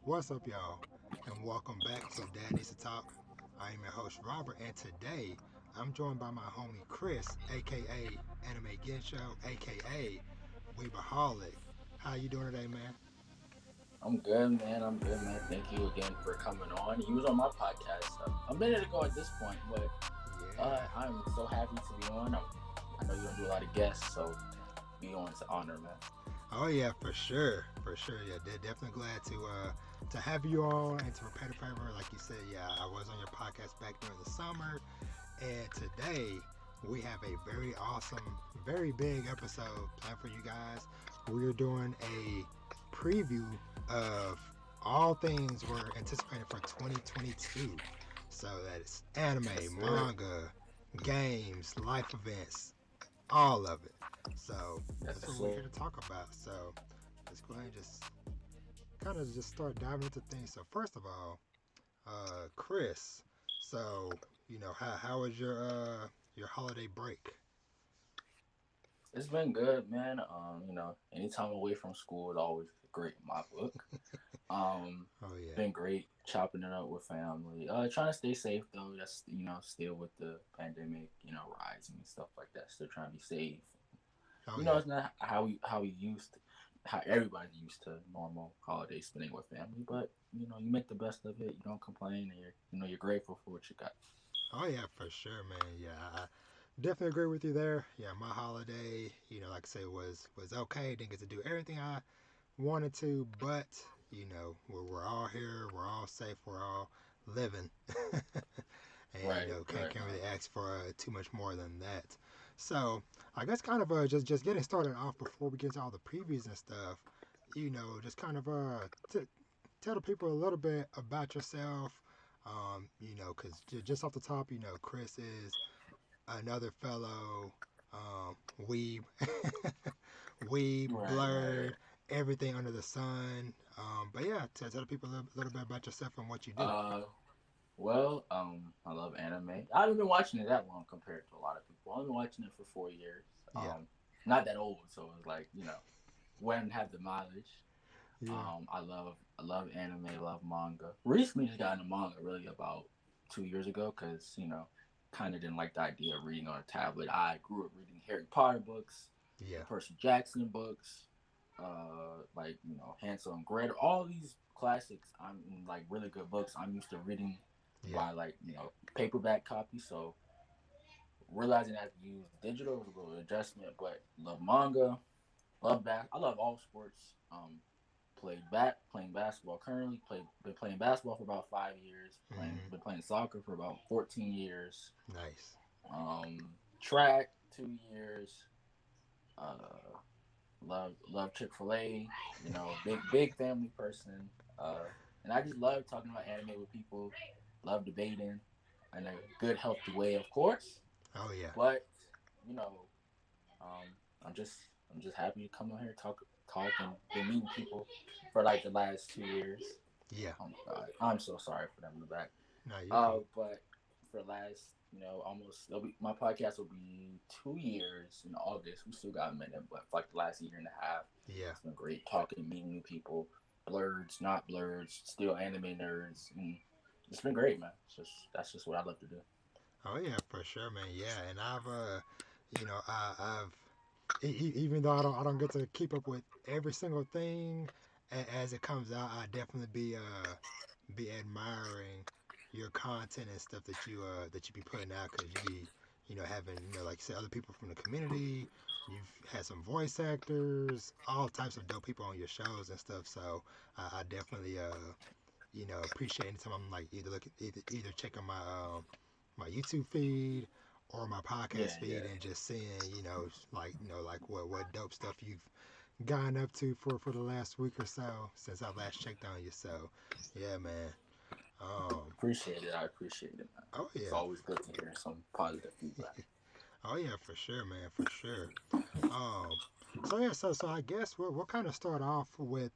What's up, y'all? And welcome back to Dad Needs to Talk. I am your host, Robert, and today I'm joined by my homie Chris, aka Anime Gensho, aka Weebaholic. How you doing today, man? I'm good, man. I'm good, man. Thank you again for coming on. You was on my podcast a minute ago at this point, but Yeah. I'm so happy to be on. I know you don't do a lot of guests, so be on is an honor, man. Oh yeah, for sure, for sure. Yeah, definitely glad to have you on and to repay the favor. Like you said, yeah, I was on your podcast back during the summer, and today we have a very awesome, very big episode planned for you guys. We're doing a preview of all things we're anticipating for 2022. So that is Yes, anime, sir. manga, games, life events, all of it. So Yes, that's what we're sir. here to talk about. So let's go ahead and just kind of just start diving into things. So first of all, Chris. So how was your holiday break? It's been good, man. Anytime away from school is always great in my book. Oh yeah, Been great chopping it up with family. Trying to stay safe though. That's still with the pandemic, rising and stuff like that. Still trying to be safe. oh yeah, It's not how we how everybody's used to normal holiday spending with family, but you make the best of it. You don't complain, and you're grateful for what you got. oh yeah, for sure, man. Yeah, I definitely agree with you there. Yeah, my holiday, like I say, was okay. Didn't get to do everything I wanted to, but we're all here, we're all safe, we're all living, and Right, can't right. really ask for too much more than that. So I guess kind of just getting started off before we get to all the previews and stuff. Just kind of tell the people a little bit about yourself. Because just off the top, Chris is another fellow weeb, weeb, Right, right, right. blurred, everything under the sun. But yeah, tell the people a little bit about yourself and what you do. Uh, I love anime. I haven't been watching it that long compared to a lot of people. I've been watching it for 4 years. Yeah, Not that old, so it's like wouldn't have the mileage. yeah, I love anime, I love manga. Recently, just got into manga really about 2 years ago because kind of didn't like the idea of reading on a tablet. I grew up reading Harry Potter books, the yeah. Percy Jackson books, like Hansel and Gretel, all these classics. I'm like really good books. I'm used to reading Yeah. by like paperback copies. So realizing I have to use digital was a little adjustment, but love manga, love back. I love all sports. Playing basketball currently. Been playing basketball for about 5 years. Hmm. Been playing soccer for about 14 years. Nice. Track 2 years. Uh, love Chick-fil-A. Big family person. And I just love talking about anime with people. Love debating in a good healthy way, of course. Oh yeah. But you know, I'm just happy to come on here talk and been meeting people for like the last 2 years. Yeah. Oh my god, I'm so sorry for them in the back. No, you're cool. But for the last, almost my podcast will be 2 years in August. We still got a minute, but for like the last year and a half, Yeah. it's been great talking, meeting new people, blurs, not blurs, still anime nerds, and it's been great, man. That's just what I love to do. Oh yeah, for sure, man. Yeah, and even though I don't get to keep up with every single thing as it comes out, I definitely be admiring your content and stuff that you be putting out because you be having like you said other people from the community. You've had some voice actors, all types of dope people on your shows and stuff. So I definitely appreciate anytime I'm like either checking my YouTube feed or my podcast Yeah, feed yeah. and just seeing, like what dope stuff you've gotten up to for the last week or so since I last checked on you. So, yeah, man. Um, Appreciate it. I appreciate it, man. oh It's yeah, always good to hear some positive feedback. oh yeah, for sure, man, for sure. Um, so yeah, so I guess we'll kind of start off with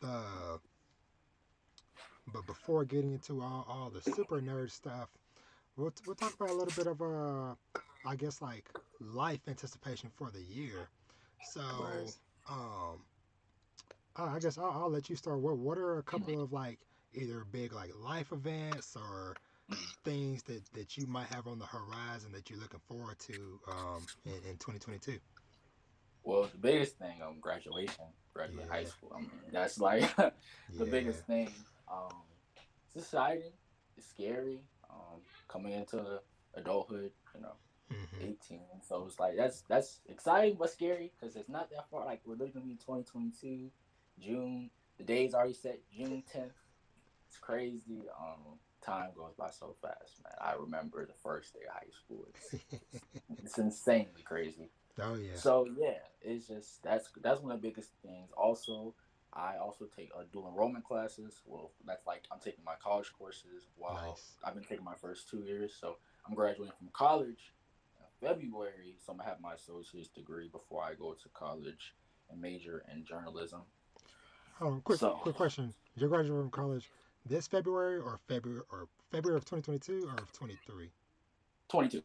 but before getting into all the super nerd stuff, we'll talk about a little bit of I guess like life anticipation for the year. Right. So, um, I guess I'll let you start. What are a couple of like either big like life events or things that you might have on the horizon that you're looking forward to in 2022? Well, the biggest thing, graduation, graduate high Yeah, school. I mean, that's like the yeah. biggest thing. It's exciting. It's scary. Coming into adulthood, 18. So it's like that's exciting but scary because it's not that far. Like we're literally gonna be in 2022, June. The day's already set, June 10th. It's crazy. Time goes by so fast, man. I remember the first day of high school. It's insanely crazy. Oh yeah, So yeah, it's just that's one of the biggest things. Also, I also take dual enrollment classes. Well, that's like I'm taking my college courses while nice. I've been taking my first 2 years. So I'm graduating from college in February. So I'm gonna have my associate's degree before I go to college and major in journalism. Oh, So quick question. You're graduating from college this February or February of 2022 or of 23? 22,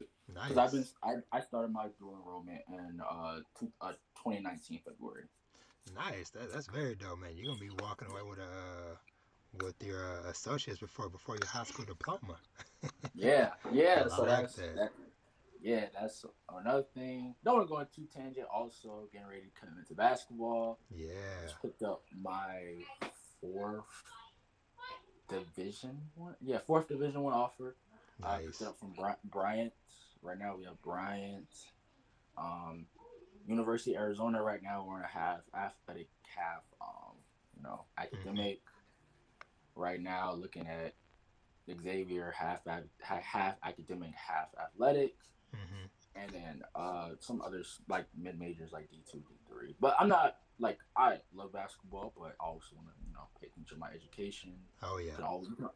because Nice. I started my dual enrollment in 2019 February. Nice. That's very dope, man. You're gonna be walking away with your associates before your high school diploma. Yeah, I, yeah. I So like that. that's another thing. Don't want to go into tangent. Also, getting ready to come into basketball. Yeah. Just picked up my fourth division one. Yeah, fourth division one offer. I picked it Nice. up from Bryant. Right now we have Bryant. Um, University of Arizona. Right now we're in a half athletic, half Mhm. academic. Right now looking at Xavier, half academic, half athletic, Mhm. and then some others like mid majors like D2, D3. But I'm not like I love basketball, but I also want to pay attention to my education. Oh yeah.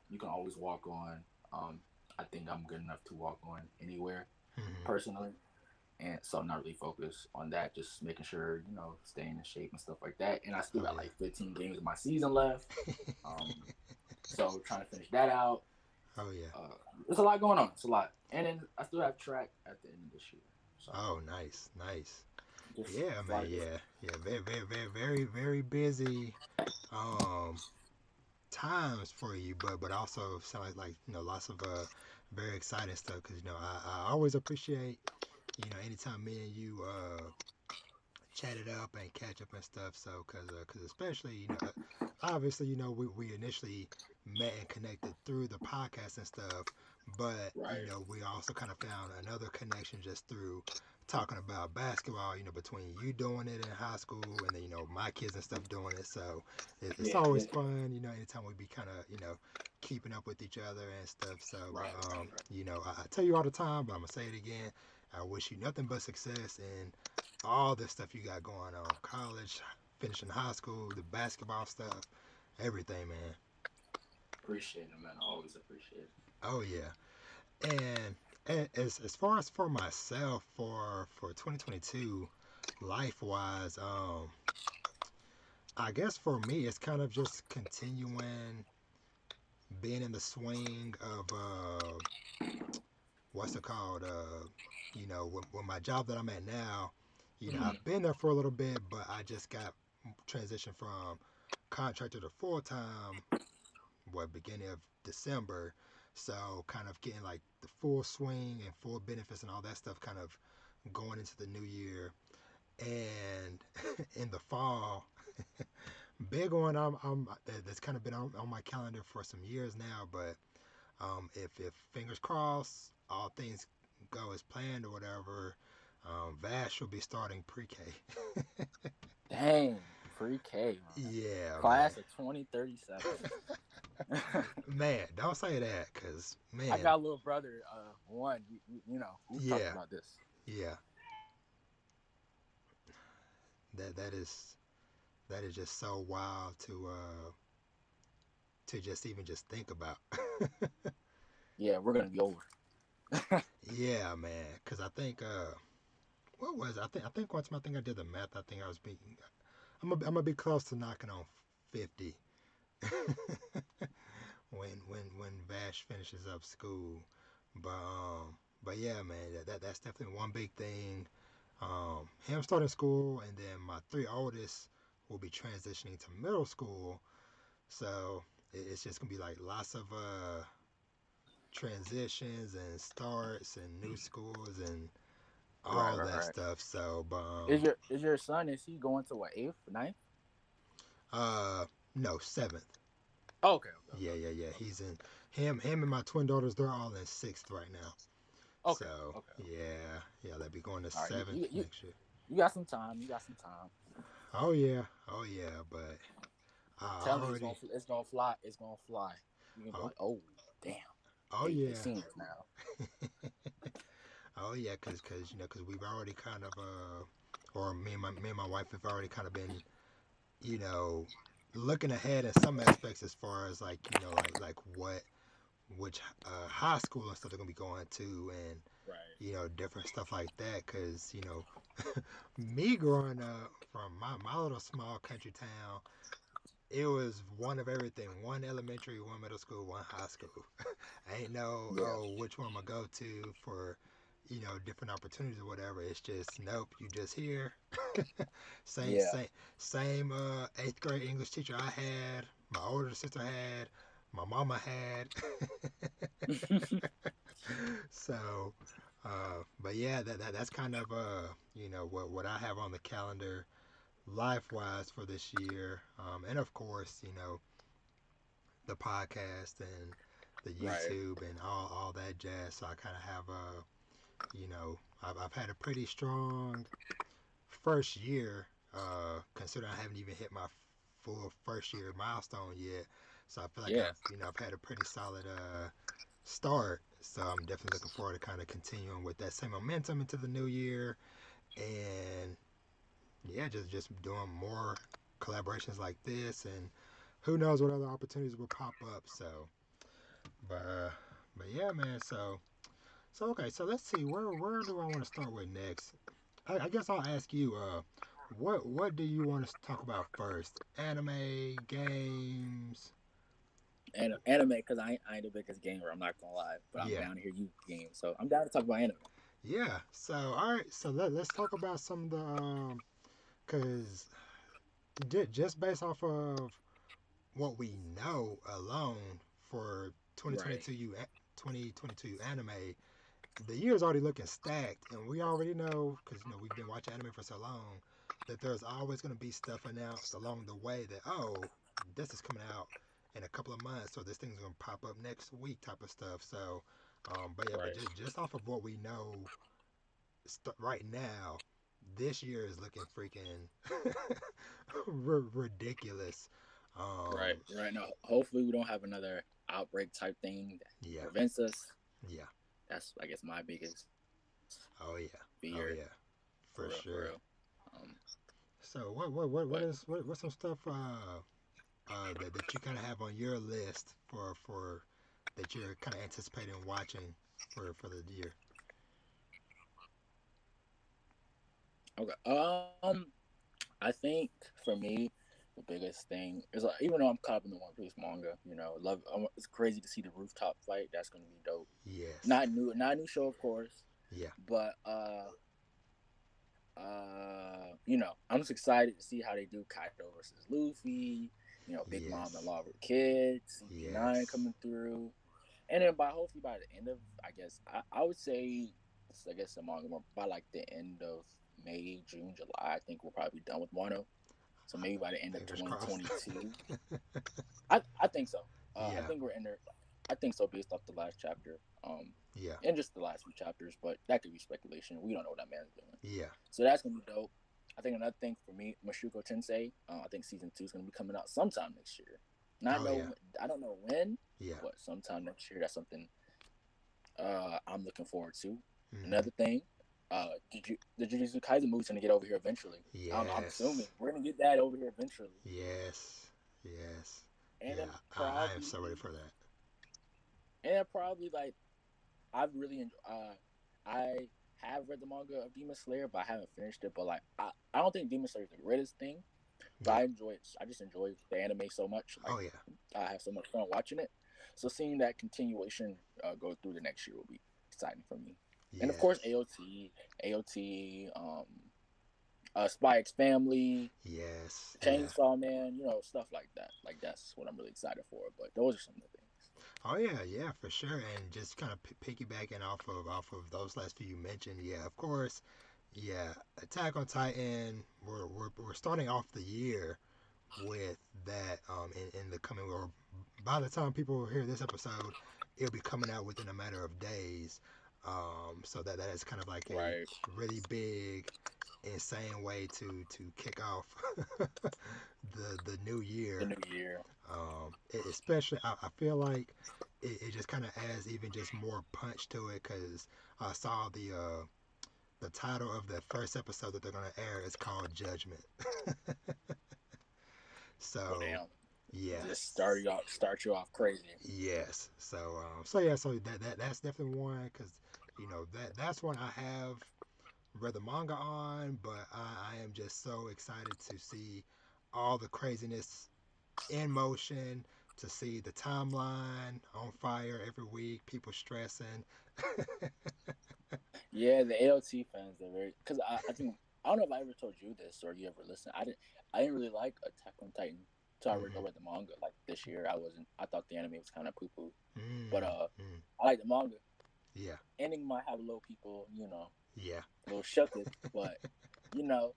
You can always walk on. I think I'm good enough to walk on anywhere Mhm. personally. And so I'm not really focused on that, just making sure, staying in shape and stuff like that. And I still Oh got yeah. like 15 games of my season left. So trying to finish that out. Oh yeah. Uh, there's a lot going on. It's a lot, and then I still have track at the end of this year. So Oh nice. Nice. just Yeah, it's a man. lot of Yeah. Yeah. Very busy. Um. Times for you, but also sound like lots of very exciting stuff because I always appreciate anytime me and you chat it up and catch up and stuff. So because especially obviously we initially met and connected through the podcast and stuff, but right. we also kind of found another connection just through talking about basketball, between you doing it in high school and then my kids and stuff doing it. So it's Yeah, always yeah. fun, anytime we be kind of keeping up with each other and stuff. So but Right, right, right. I tell you all the time, but I'm gonna say it again. I wish you nothing but success in all the stuff you got going on, college, finishing high school, the basketball stuff, everything, man. Appreciate it, man. I always appreciate it. Oh yeah. And as far as for myself for 2022, life wise, I guess for me it's kind of just continuing being in the swing of what's it called? With my job that I'm at now, I've been there for a little bit, but I just got transitioned from contractor to full time. What beginning of December, so kind of getting like the full swing and full benefits and all that stuff, kind of going into the new year. And in the fall, big one that's kind of been on my calendar for some years now, but if fingers crossed, all things go as planned or whatever, Vash will be starting pre-K. Dang, pre-K, man. Yeah, man. Class of 2037. Man, don't say that, cause I man, got a little brother. One, we've talked yeah, about this. yeah, that is just so wild to just even just think about. Yeah, we're gonna be over. Yeah, man, cause I think what was it? I think once I think I did the math. I think I was being I'm gonna be close to knocking on 50 when Vash finishes up school. But yeah, man, that's definitely one big thing. Him starting school, and then my three oldest will be transitioning to middle school. So it's just gonna be like lots of transitions and starts and new schools and Right, all right, that right. stuff. So, but Is your son, is he going to what, eighth, ninth? uh, no, seventh. Oh, okay, okay, Yeah, okay, yeah, yeah. okay, He's in him and my twin daughters. They're all in sixth right now. okay, So okay, okay. yeah, yeah, they'll be going to All right, you, seventh you you next year. you got some time. You got some time. Oh yeah, oh yeah. But I Tell me already, it's gonna fly. It's gonna fly. You can be oh like, oh damn, oh they yeah, seniors now. oh yeah, cause we've already kind of or me and my wife have already kind of been you know looking ahead in some aspects as far as like what which high school and stuff they're gonna be going to and Right. different stuff like that because me growing up from my little small country town, it was one of everything: one elementary, one middle school, one high school. I ain't know, Yeah. oh, which one I'm gonna go to for different opportunities or whatever. It's just nope, you just here. same Yeah. same same eighth grade English teacher I had, my older sister had, my mama had. So but yeah, that's kind of what I have on the calendar life wise for this year. And of course, the podcast and the Right. YouTube and all that jazz. So I kind of have I've had a pretty strong first year, considering I haven't even hit my full first year milestone yet. So I feel like Yeah. I've had a pretty solid start. So I'm definitely looking forward to kind of continuing with that same momentum into the new year, and yeah, just doing more collaborations like this, and who knows what other opportunities will pop up. So, but uh, but yeah, man. So okay, so let's see where do I want to start with next? I guess I'll ask you. What do you want to talk about first? Anime, games? And anime, because I ain't the biggest gamer. I'm not gonna lie, but I'm Yeah, down to hear you games. So I'm down to talk about anime. yeah. So all right, so let's talk about some of the because just based off of what we know alone for Right. 2022 anime, the year's already looking stacked, and we already know because we've been watching anime for so long that there's always going to be stuff announced along the way that this is coming out in a couple of months, so this thing's going to pop up next week type of stuff. So, but yeah, but Right. just off of what we know right now, this year is looking freaking ridiculous. Right. Um, Right. No. Hopefully, we don't have another outbreak type thing that yeah, prevents us. yeah, That's, I guess, my biggest oh yeah, oh fear. yeah, For for real. For sure. real. Um. So what But is what's some stuff that you kind of have on your list for that you're kind of anticipating watching for the year? okay. I think for me, the biggest thing is like, even though I'm caught up in the One Piece manga, love. It's crazy to see the rooftop fight. That's gonna be dope. Yes. Not a new show, of course, Yeah. but I'm just excited to see how they do Kaido versus Luffy. Big Mom and Yes. Law with kids, CP9 Yes. coming through, and then hopefully by the end of, I guess I would say, I guess the manga by like the end of May, June, July, I think we'll probably be done with Wano. So maybe by the end of Fingers crossed. 2022, I think so. I Yeah. think we're in there. I think so based off the last chapter, Yeah. and just the last few chapters. But that could be speculation. We don't know what that man's doing. Yeah. So that's gonna be dope. I think another thing for me, Mashuko Tensei. I think season 2 is gonna be coming out sometime next year. Not Oh yeah. know. I don't know when, Yeah. but sometime next year. That's something I'm looking forward to. Mm-hmm. Another thing, the Jujutsu Kaizen movie's gonna get over here eventually. I'm assuming Yes. we're gonna get that over here eventually, Yes. Yes. and then Yeah. I am so ready probably, for that. like I have read the manga of Demon Slayer, but I haven't finished it. But like I don't think Demon Slayer is the greatest thing, but Yeah. I enjoy it. I just enjoy the anime so much. Like Oh yeah. I have so much fun watching it. So seeing that continuation go through the next year will be exciting for me. And of Yes. course AOT, Spy X Family, Yes, yeah. Chainsaw Man, stuff like that. Like that's what I'm really excited for. But those are some of the things. Oh yeah, yeah, for sure. And just kind of piggybacking off of those last few you mentioned, yeah, of course, yeah. Attack on Titan. We're starting off the year with that. In the coming, or by the time people hear this episode, it'll be coming out within a matter of days. So that is kind of like a Right. really big, insane way to kick off the new The year. new year. Especially, I feel like it just kind of adds even just more punch to it because I saw the title of the first episode that they're gonna air is called Judgment. Well, So damn. Just yes, start you off crazy. yes. So yeah, so that's definitely one because that's one I have read the manga on, but I am just so excited to see all the craziness in motion, to see the timeline on fire every week, people stressing. Yeah, the AOT fans, they're very because I think I don't know if I ever told you this or you ever listened. I didn't really like Attack on Titan. So I Mm-hmm. read the manga like this year. I thought the anime was kind of poo poo, but Mm-hmm. I like the manga. Yeah, Ending might have a little people, yeah, a little shooketh, but you know,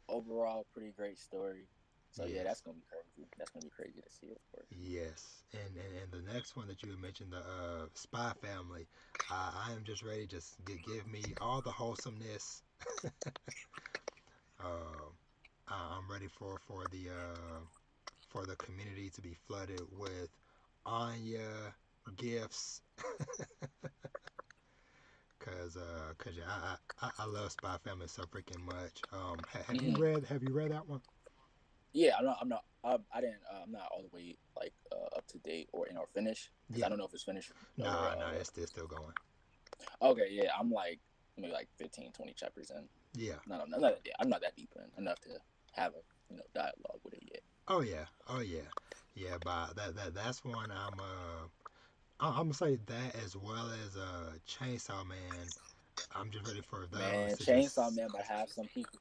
overall pretty great story. So yeah, that's yes, gonna be crazy. That's gonna be crazy to see, of course. yes. And the next one that you had mentioned, the Spy Family, I am just ready. Just give me all the wholesomeness. uh, I'm ready for the community to be flooded with Anya gifts. Cause yeah, I love Spy Family so freaking much. Hmm. Have you read that one? Yeah, I didn't. I'm not all the way like up to date or finished because I Yeah. don't know if it's finished or. Nah, it's still going. Okay, yeah, I'm like maybe like 15, 20 chapters in. Yeah. I'm not that deep in enough to have a dialogue with it yet. Oh yeah. Oh yeah. Yeah. But that's one I'm gonna say that as well as Chainsaw Man. I'm just ready for those Man, to Chainsaw just. Man about to have some people.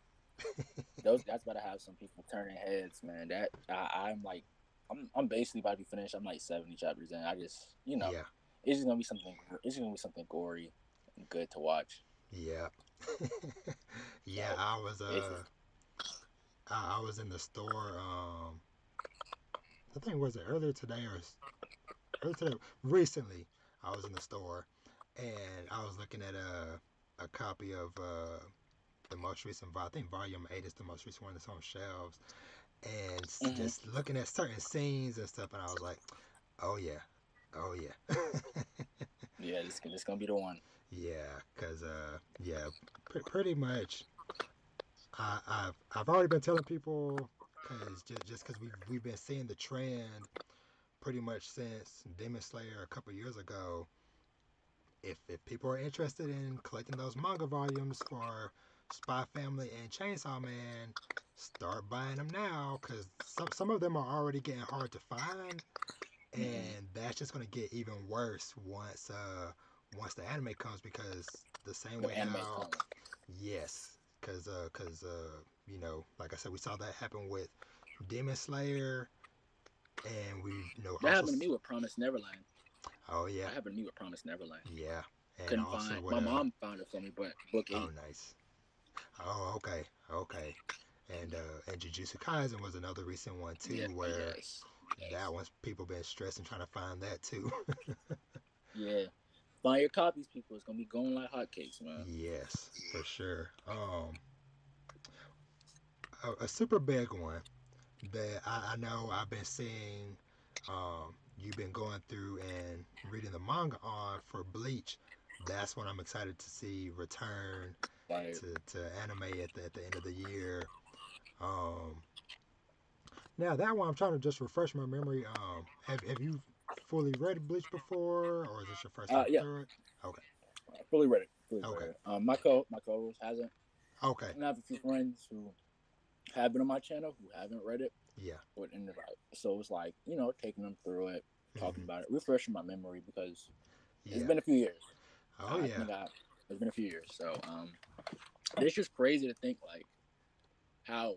That's about to have some people turning heads, man. I'm like, I'm basically about to be finished. I'm like 70 chapters in. I just Yeah. it's just gonna be something. It's just gonna be something gory and good to watch. Yeah. Yeah. So it's just I was in the store. I think was it earlier today or earlier today recently. I was in the store and I was looking at a copy of the most recent. I think Volume 8 is the most recent one that's on shelves, and hmm just looking at certain scenes and stuff, and I was like, oh yeah, oh yeah, yeah. This gonna be the one. yeah, cause yeah, pretty much. I've already been telling people because just because we've been seeing the trend pretty much since Demon Slayer a couple years ago. If people are interested in collecting those manga volumes for Spy Family and Chainsaw Man, start buying them now because some of them are already getting hard to find, Hmm. and that's just gonna get even worse once the anime comes because the same The way anime how coming. yes, like I said, we saw that happen with Demon Slayer, and we That also happened to me with Promise Neverland. oh yeah, That happened to me with Promise Neverland. yeah, and Couldn't also find. with My mom found it for me, but book oh 8. nice. Oh, okay, okay. And Jujutsu Kaisen was another recent one Yeah. too, where Yes. that Yes. one's people been stressing trying to find that too. Yeah. Find your copies, people. It's gonna be going like hotcakes, man. Yes, for sure. A super big one that I know I've been seeing. You've been going through and reading the manga on for Bleach. That's what I'm excited to see return Like, to anime at the end of the year. Um, Now that one, I'm trying to just refresh my memory. Have you fully read Bleach before, or is this your first time yeah, through it? Okay, I fully read it. Fully okay, read it. My co-host hasn't, okay. and I have a few friends who have been on my channel who haven't read it. Yeah. But in the right, so it's like taking them through it, talking Hmm. about it, refreshing my memory because it's Yeah. been a few years. Oh I yeah. think it's been a few years. So it's just crazy to think like how.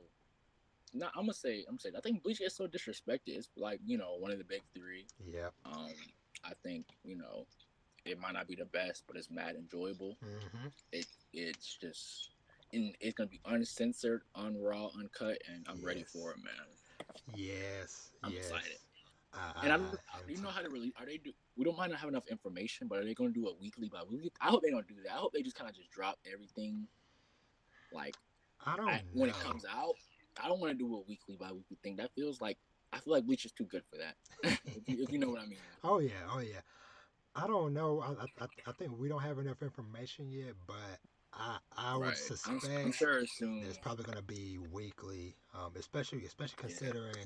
Not, I'm gonna say. I think Bleach is so disrespected. It's like one of the big three. Yep. Um, I think it might not be the best, but it's mad enjoyable. Mm-hmm. It's just, and it's gonna be uncensored, unraw, uncut, and I'm ready for Yes. it, man. Yes. I'm excited. Yes. And I am you know too. how to release? Are they do? We don't might not have enough information, but are they going to do a weekly by weekly? I hope they don't do that. I hope they just kind of just drop everything like I don't when it know. comes out. I don't want to do a weekly by weekly thing. That feels like I feel like Bleach is too good for that. If you know what I mean. Oh yeah. Oh yeah. I don't know. I think we don't have enough information yet, but I would Right. I'm suspect sure that soon. it's probably going to be weekly, especially Yeah. considering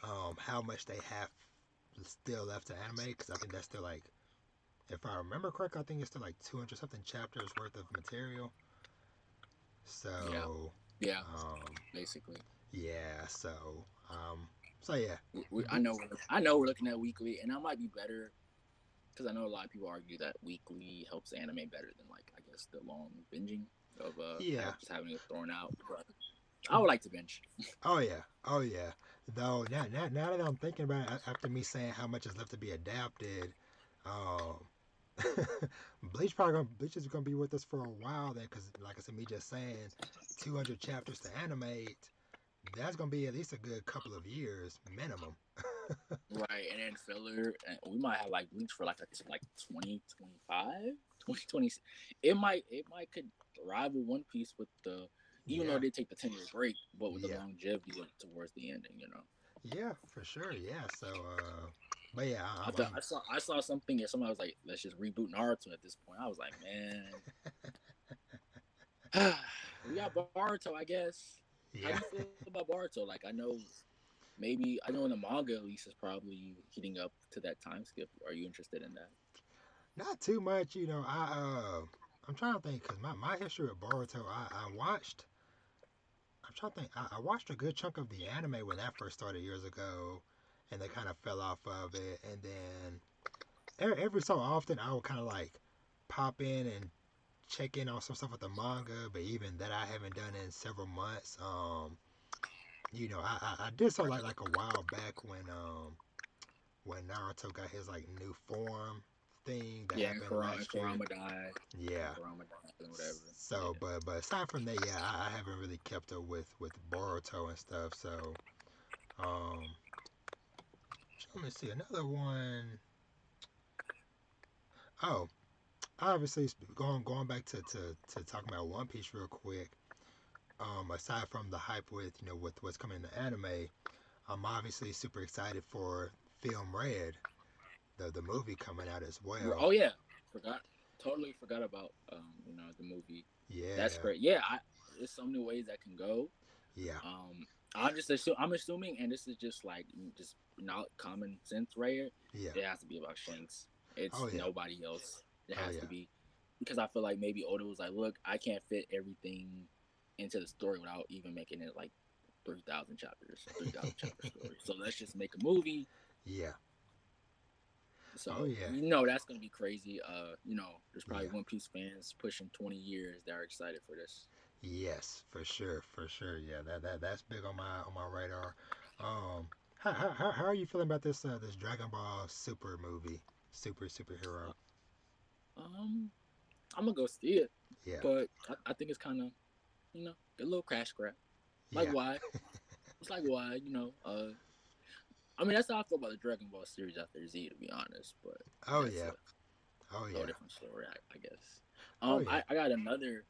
how much they have still left to anime. Because I think that's still like, if I remember correctly, I think it's still like 200 something chapters worth of material. Yeah. So, Yeah. um, Basically, yeah. So yeah. I B- know. I know we're looking at weekly, and I might be better because I know a lot of people argue that weekly helps anime better than like I guess the long binging of yeah. just having it thrown out. But I would like to binge. Oh yeah. Oh yeah. Though now that I'm thinking about it, after me saying how much is left to be adapted, um, Bleach is gonna be with us for a while then, because like I said, me just saying 200 chapters to animate, that's gonna be at least a good couple of years minimum. Right, and then filler, and we might have like Bleach for like 2025, 2020. It might could rival One Piece with the, even though Yeah, they take the 10-year break, but with the yeah, longevity towards the ending. yeah, for sure. Yeah. So, but yeah, I thought I saw something and somebody was like, let's just reboot Naruto at this point. I was like, man, we got Boruto, I guess. How do you yeah. feel about Boruto? Like I know in the manga at least is probably heating up to that time skip. Are you interested in that? Not too much, I'm trying to think because my history with Boruto, I watched. I'm trying to think. I watched a good chunk of the anime when that first started years ago, and they kind of fell off of it. And then every so often, I would kind of like pop in and check in on some stuff with the manga, but even that I haven't done in several months. I did so like a while back when Naruto got his like new form thing that Yeah, and happened last year. Kurama died. And Yeah. Kurama died and whatever. So, Yeah. but aside from that, yeah, I haven't really kept up with Boruto and stuff. So, um, let me see another one. Oh, obviously going back to talking about One Piece real quick. Aside from the hype with with what's coming in the anime, I'm obviously super excited for Film Red, the movie coming out as well. Oh yeah, forgot totally forgot about the movie. That's Yeah, great. Yeah, there's so many ways that can go. yeah, I'm assuming, and this is just like just not common sense right here. yeah. It has to be about Shanks. Oh It's yeah, nobody else. It oh has to yeah, be because I feel like maybe Oda was like, look, I can't fit everything into the story without even making it like 3,000 chapter story. So let's just make a movie. yeah. Oh So yeah, that's gonna be crazy. There's probably yeah. One Piece fans pushing 20 years that are excited for this. Yes, for sure, for sure. Yeah, that's big on my radar. How are you feeling about this Dragon Ball Super movie, superhero? Uh, um, I'm gonna go see it, Yeah, but I think it's kind of a little crash grab. Like yeah. why? It's like why I mean that's how I feel about the Dragon Ball series after Z, to be honest. But Oh that's yeah, a oh whole yeah, different story, I guess. oh yeah. I got another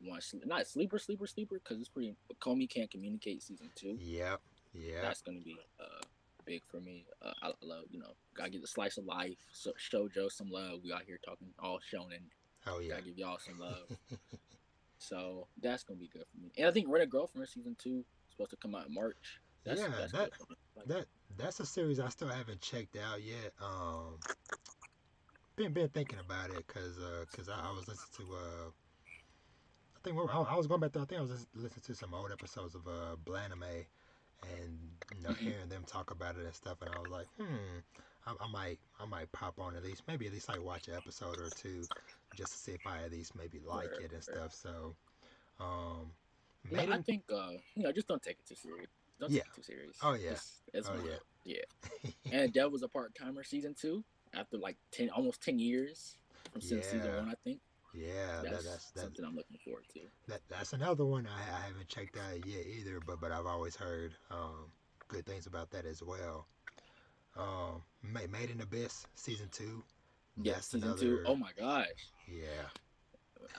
one, not sleeper, because it's pretty. Comey Can't Communicate season 2. Yep, yep. That's gonna be big for me. I love gotta get the slice of life. So show Joe some love. We out here talking all shonen. Oh yeah. Gotta give y'all some love. So that's gonna be good for me. And I think Rent a Girlfriend season 2 is supposed to come out in March. That's Yeah, that's good for me. Like that's a series I still haven't checked out yet. Been thinking about it because I was listening to I think I was going back there. I think I was listening to some old episodes of Blanime, and mhm. hearing them talk about it and stuff, and I was like, I might pop on at least like watch an episode or two, just to see if I at least maybe like Where, it and where stuff. So, um, Yeah, I Maiden. think just don't take it too serious. Don't Yeah. take it too serious. Oh yeah. Just it's Oh one of yeah. the yeah. And Devil's a part timer season 2 after like almost 10 years from since season Yeah. 1. I think Yeah. that's something I'm looking forward to. That's another one I haven't checked out yet either, but I've always heard good things about that as well. Made in Abyss season two. Yeah, That's season 2. Oh another. my gosh, Yeah.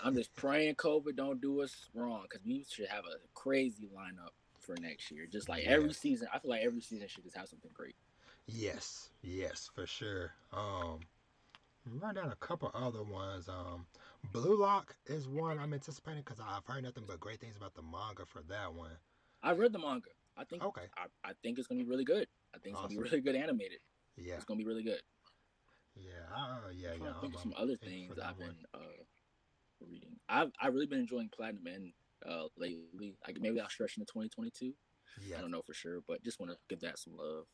I'm just praying COVID don't do us wrong because we should have a crazy lineup for next year. Just like every Yes. season, I feel like every season should just have something great. Yes. Yes, for sure. Run down a couple other ones. Blue Lock is one I'm anticipating because I've heard nothing but great things about the manga for that one. I read the manga. I think Okay. I think it's gonna be really good. I think it's gonna be Awesome. really good animated. Yeah. It's gonna be really good. Yeah. I'm Yeah. trying to think of I'm some other in for things that I've one. been reading. I've really been enjoying Platinum Man lately. Like maybe I'll stretch into 2022. I Yeah. don't know for sure, but just want to give that some love.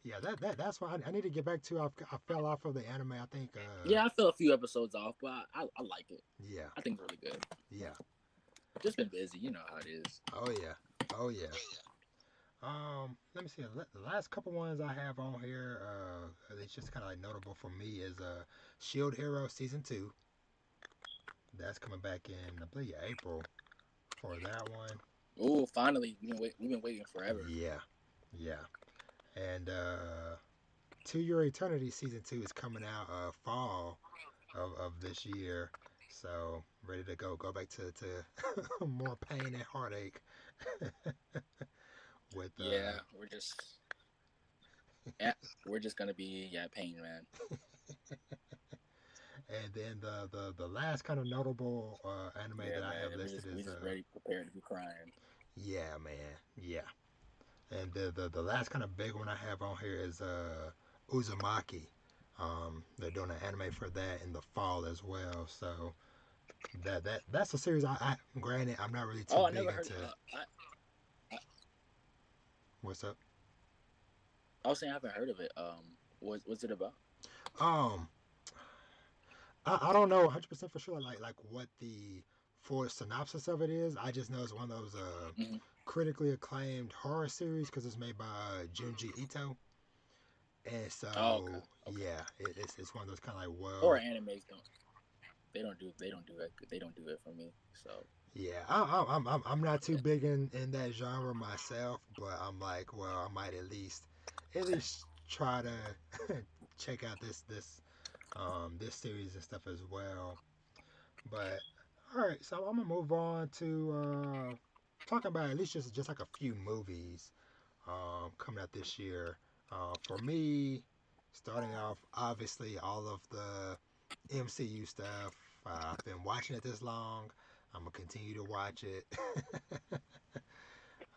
Yeah. That's why I need to get back to. I fell off of the anime. I think. Yeah, I fell a few episodes off, but I like it. Yeah. I think it's really good. Yeah. Just been busy, you know how it is. Oh yeah. Oh yeah. Let me see. The last couple ones I have on here, it's just kind of like notable for me is Shield Hero season two. That's coming back in I believe April for that one. Oh, finally, we've been waiting forever. Yeah, yeah. And To Your Eternity season two is coming out fall of this year. So ready to go back to more pain and heartache with Yeah, yeah, we're just gonna be pain, man. and then the last kind of notable anime Yeah, that I have man, listed we is just ready, prepared to be crying. yeah, man, yeah. And the last kind of big one I have on here is Uzumaki. They're doing an anime for that in the fall as well. So that's a series. I granted I'm not really too Oh, I big never heard. into I what's up. I was saying I haven't heard of it. What's it about? Um, I don't know 100% for sure like what the full synopsis of it is. I just know it's one of those Mm-hmm. critically acclaimed horror series because it's made by Junji Ito. And Oh, okay, so okay. yeah, it's one of those kind of like Horror well animes don't they don't do it they don't do it for me. So yeah, I'm not too big in that genre myself, but I'm like, well, I might at least try to check out this series and stuff as well. But all right, so I'm gonna move on to talking about at least just like a few movies coming out this year. For me, starting off, obviously all of the MCU stuff. I've been watching it this long. I'm gonna continue to watch it.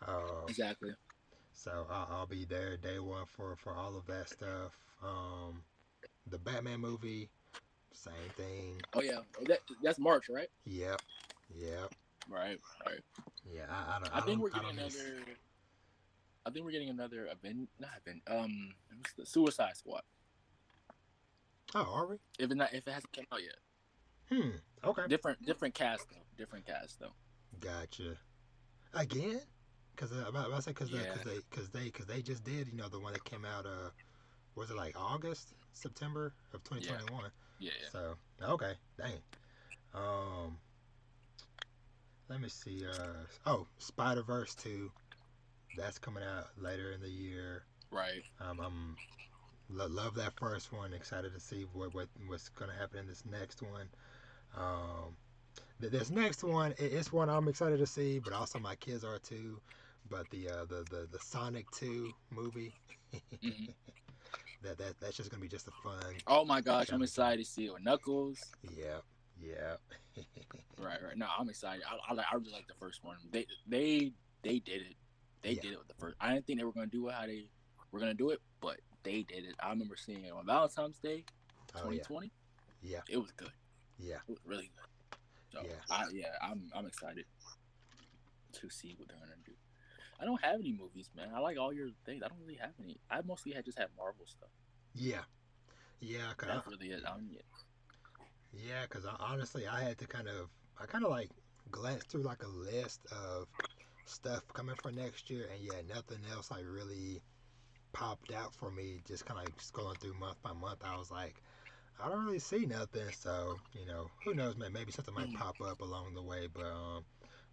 uh, exactly. so I'll be there day one for all of that stuff. The Batman movie, same thing. Oh yeah, that's March, right? Yep, yep, Right, right. yeah. I think we're I getting don't miss. another. I think we're getting another event. Not event. What's the Suicide Squad? Oh, are we? If it hasn't come out yet. Hmm. Okay. Different cast though. Different cast though. Gotcha. Again? Because about to say Yeah, because they just did the one that came out was it like August September of yeah, 2021. yeah, yeah. So okay, dang. Um, let me see. Spider Verse 2. That's coming out later in the year. Right. I'm love that first one. Excited to see what's gonna happen in this next one. Um, this next one it's one I'm excited to see, but also my kids are too. But the Sonic 2 movie, Hmm. that's just gonna be just a fun Oh my gosh, I'm family time. excited to see it with Knuckles. Yeah, yeah, Right, right. No, I'm excited. I really like the first one. They did it. They yeah. did it with the first. I didn't think they were gonna do it how they were gonna do it, but they did it. I remember seeing it on Valentine's Day, Oh yeah, 2020. yeah, It was good. yeah, It was really good. So yeah. I'm excited to see what they're gonna do. I don't have any movies, man. I like all your things. I don't really have any. I mostly had just had Marvel stuff. Yeah, yeah, That's really it. yeah. Because honestly, I had to I kind of like glanced through like a list of stuff coming for next year, and yeah, nothing else like really popped out for me. Just kind of like scrolling through month by month, I was like, I don't really see nothing. So who knows? Maybe something might Mm. pop up along the way.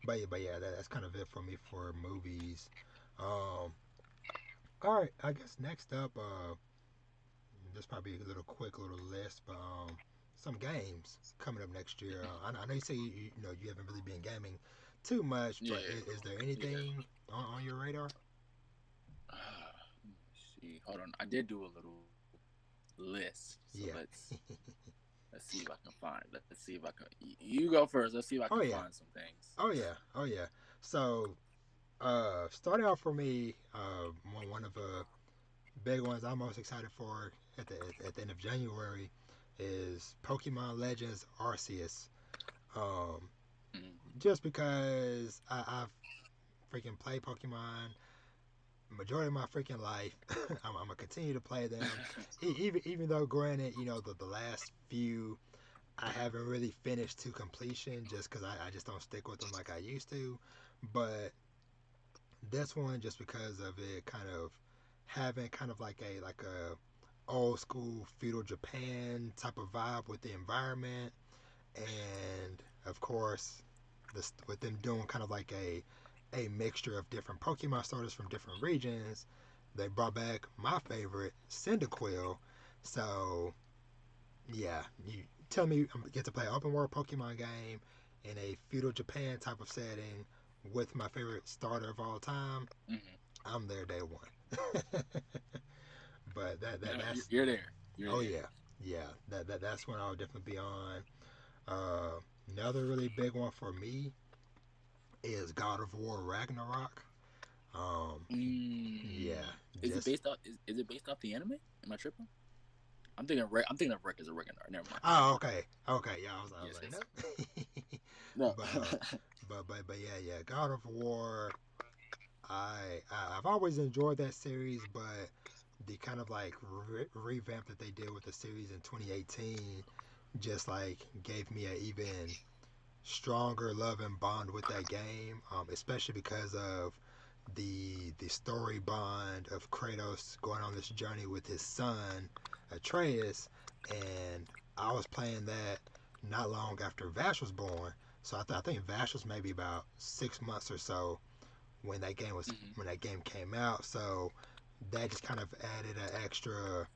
But yeah, that's kind of it for me for movies. Um, all right, I guess next up, this probably a little quick little list, but some games coming up next year. I know you say you haven't really been gaming too much, but Yeah, is there yeah. anything on your radar? Let me see. Hold on. I did do a little list, so Yeah. let's see if I can find. Let's see if I can. You go first. Let's see if I can Oh yeah. find some things. Oh yeah. Oh yeah. So starting out for me, one of the big ones I'm most excited for at the end of January is Pokemon Legends Arceus. Um, Mm. just because I've freaking played Pokemon majority of my freaking life. I'm gonna continue to play them, even though granted, the last few I haven't really finished to completion just because I just don't stick with them like I used to. But this one, just because of it, kind of having kind of like a old school feudal Japan type of vibe with the environment, and of course, this with them doing kind of like a mixture of different Pokemon starters from different regions. They brought back my favorite, Cyndaquil. So yeah, you tell me I get to play an open world Pokemon game in a feudal Japan type of setting with my favorite starter of all time. Mm-hmm. I'm there day one. But that's You're there. You're oh there. yeah, yeah, that's when I'll definitely be on. Uh, Another really big one for me is God of War Ragnarok. Um, yeah, Is it just based off? Is it based off the anime? Am I tripping? I'm thinking of Rick as a Ragnarok. Never mind. oh okay, okay, yeah. I was Yes, like yes. no, No. but but yeah, God of War. I've always enjoyed that series, but the kind of like revamp that they did with the series in 2018 just like gave me a even stronger love and bond with that game, especially because of the story bond of Kratos going on this journey with his son Atreus, and I was playing that not long after Vash was born. So I think Vash was maybe about 6 months or so Hmm. when that game came out. So that just kind of added an extra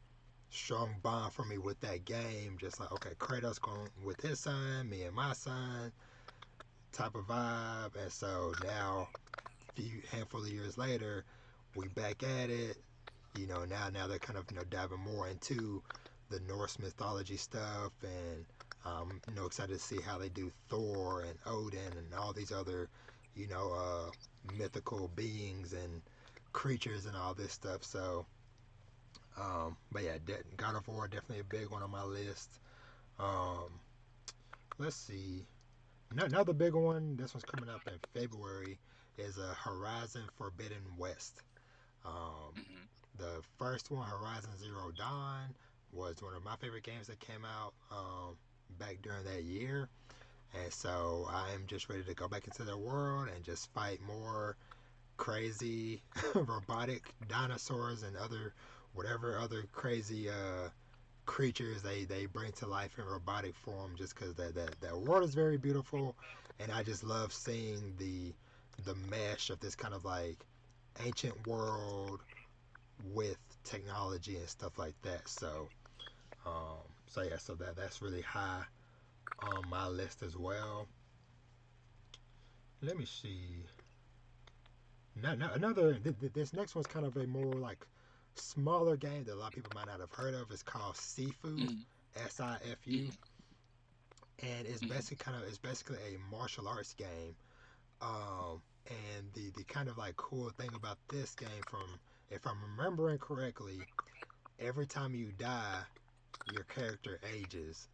strong bond for me with that game. Just like okay, Kratos going with his son, me and my son, type of vibe. And so now, a few handful of years later, we back at it. Now they're kind of diving more into the Norse mythology stuff, and excited to see how they do Thor and Odin and all these other mythical beings and creatures and all this stuff. So, but yeah, God of War definitely a big one on my list. Um, let's see. Another big one. This one's coming up in February. Is Horizon Forbidden West. Um, Hmm. the first one, Horizon Zero Dawn, was one of my favorite games that came out back during that year. And so I am just ready to go back into the world and just fight more crazy robotic dinosaurs and other whatever other crazy creatures they bring to life in robotic form, just because that world is very beautiful, and I just love seeing the mesh of this kind of like ancient world with technology and stuff like that. So yeah, so that's really high on my list as well. Let me see. Another this next one's kind of a more like smaller game that a lot of people might not have heard of. It's called Sifu, Hmm. Sifu, Hmm. and Hmm. it's basically a martial arts game. And the kind of like cool thing about this game, from if I'm remembering correctly, every time you die, your character ages.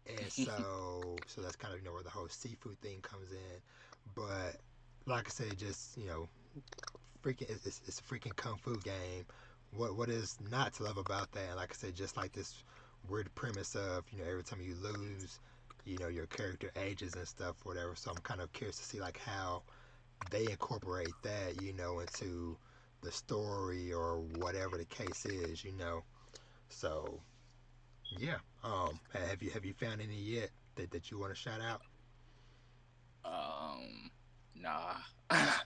And so that's kind of where the whole seafood thing comes in. But like I said, just freaking it's a freaking kung fu game. What is not to love about that? And like I said, just like this weird premise of every time you lose, your character ages and stuff, whatever. So I'm kind of curious to see like how they incorporate that, into the story or whatever the case is. So yeah. Have you found any yet that you want to shout out? Um, nah.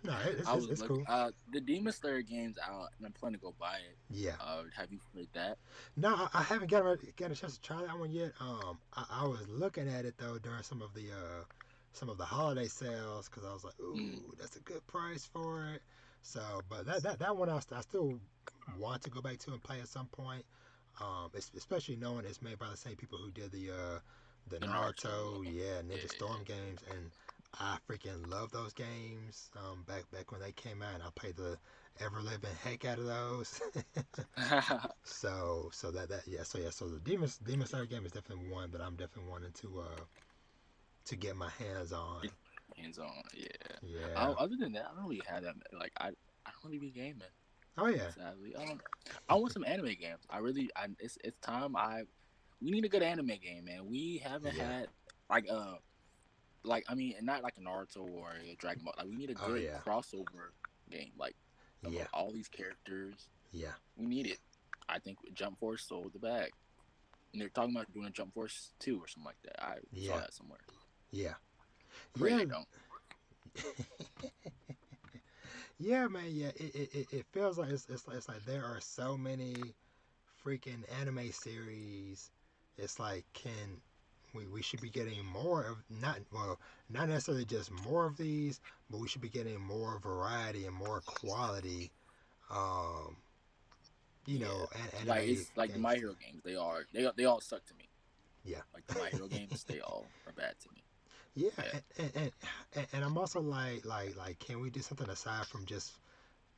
No, I was it's looking. cool. The Demon Slayer game's out, and I'm planning to go buy it. Yeah. Have you played that? No, I haven't got a chance to try that one yet. I was looking at it though during some of the holiday sales because I was like, Mm. ooh, that's a good price for it. So, but that one I still want to go back to and play at some point. Especially knowing it's made by the same people who did the The Naruto. Naruto, yeah, Ninja Storm Yeah. games, and I freaking love those games. Back when they came out, and I played the ever living heck out of those. So yeah, so the Demon Slayer game is definitely one that I'm definitely wanting to get my hands on. Hands on, yeah. Yeah. Other than that, I don't really have that. Like I don't really be gaming. Oh yeah. Sadly, I want some anime games. It's time. We need a good anime game, man. We haven't Yeah. had I mean, not like a Naruto or a Dragon Ball. Like we need a Oh good yeah. crossover game, like of Yeah. all these characters. Yeah. We need it. I think Jump Force sold the bag. And they're talking about doing a Jump Force 2 or something like that. I saw Yeah. that somewhere. Yeah. Pray Yeah. they don't. Yeah, man. Yeah. It feels like it's like there are so many freaking anime series. It's like we should be getting more of not necessarily just more of these, but we should be getting more variety and more quality. Um, Yeah, like anime it's like the games My too. Hero games. They all suck to me. Yeah, Like the My Hero games, they all are bad to me. yeah, Yeah. and I'm also like, can we do something aside from just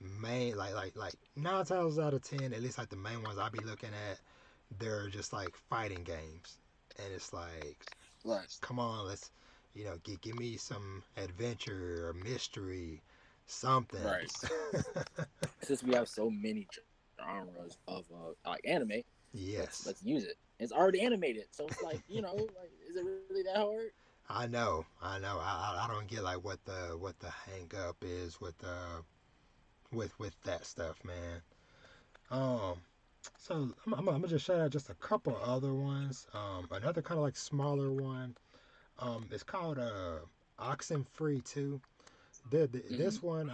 main like 9 times out of 10, at least like the main ones I be looking at, they're just like fighting games, and it's like, Right. come on, let's give me some adventure or mystery, something. Right. Since we have so many genres of like anime, let's Yes, use it. It's already animated, so it's like like is it really that hard? I know. I don't get like what the hang up is with that stuff, man. Um, so I'm gonna just shout out just a couple other ones. Another kind of like smaller one. It's called Oxenfree 2. Mm-hmm. This one,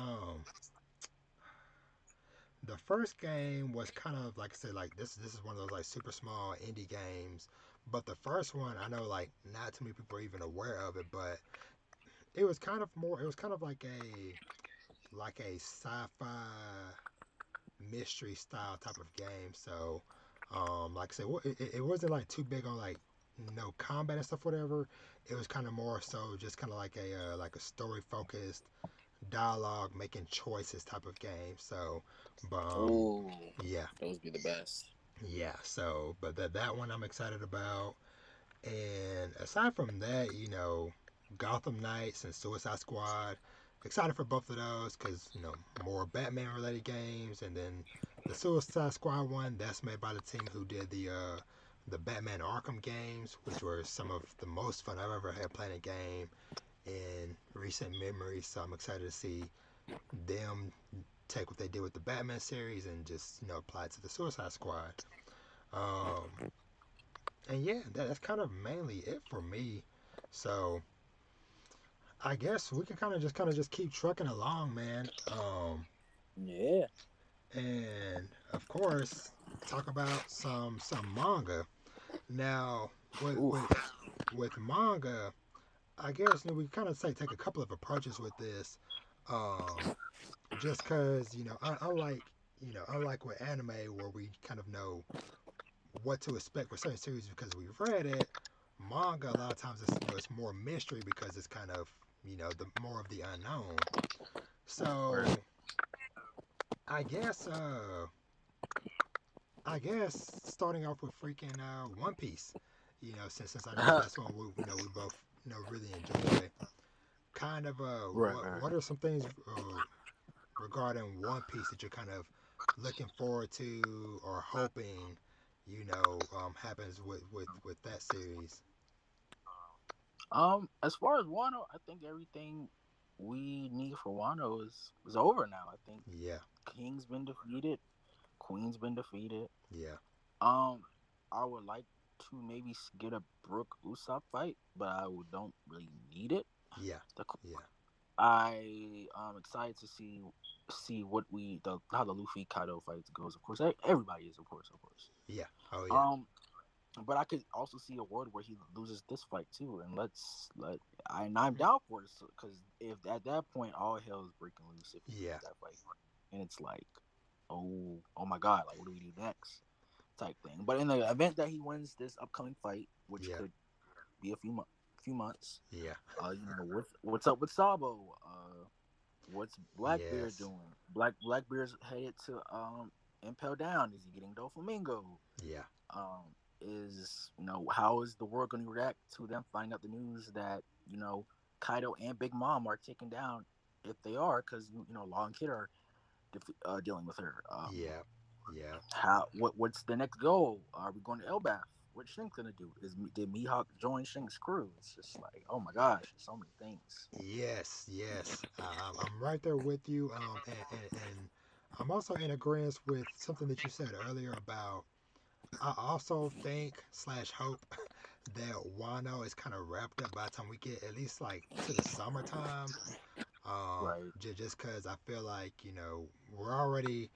the first game was kind of like I said, like this is one of those like super small indie games. But the first one, I know like not too many people are even aware of it, but it was kind of like a sci-fi mystery style type of game. So, like I said, it wasn't like too big on like no combat and stuff, whatever. It was kind of more so just kind of like a story focused dialogue, making choices type of game. So, but Oh, yeah, those be the best. yeah. So, but that one I'm excited about. And aside from that, Gotham Knights and Suicide Squad, excited for both of those because more Batman related games, and then the Suicide Squad one that's made by the team who did the Batman Arkham games, which were some of the most fun I've ever had playing a game in recent memory. So I'm excited to see them take what they did with the Batman series and just apply it to the Suicide Squad. Um, and yeah, that's kind of mainly it for me. So I guess we can kind of just keep trucking along, man. Yeah. And of course, talk about some manga. Now, with Ooh. with with manga, I guess we kind of say take a couple of approaches with this. Um, just because unlike with anime where we kind of know what to expect with certain series because we've read it, manga a lot of times it's more mystery because it's kind of the more of the unknown. Word. So I guess starting off with freaking One Piece, since I know that's one we both really enjoy. Kind of Right. what are some things regarding One Piece that you're kind of looking forward to or hoping happens with that series? As far as Wano, I think everything we need for Wano is over now. I think Yeah, King's been defeated, Queen's been defeated. yeah, Um, I would like to maybe get a Brook Usopp fight, but don't really need it. yeah, The, yeah, I am excited to see what the how the Luffy Kaido fights goes. Of course, everybody is, of course. yeah. Oh yeah. Um, but I could also see a world where he loses this fight too, and I'm down for it because if at that point all hell is breaking loose if he loses Yeah, that fight, and it's like, oh my god, like what do we do next, type thing. But in the event that he wins this upcoming fight, which yeah, could be a few months, yeah. what's up with Sabo? What's Blackbeard Yes. doing? Blackbeard's headed to Impel Down. Is he getting Doflamingo? Yeah. Is how is the world going to react to them finding out the news that Kaido and Big Mom are taken down if they are because Law and Kid are dealing with her. Yeah. Yeah. What's the next goal? Are we going to Elbaf? What's Shanks gonna do? Did Mihawk join Shanks' crew? It's just like, oh my gosh, so many things. Yes. Yes. I'm right there with you. And I'm also in agreement with something that you said earlier about. I also think slash hope that Wano is kind of wrapped up by the time we get at least like to the summertime. Right. Just because I feel like we're already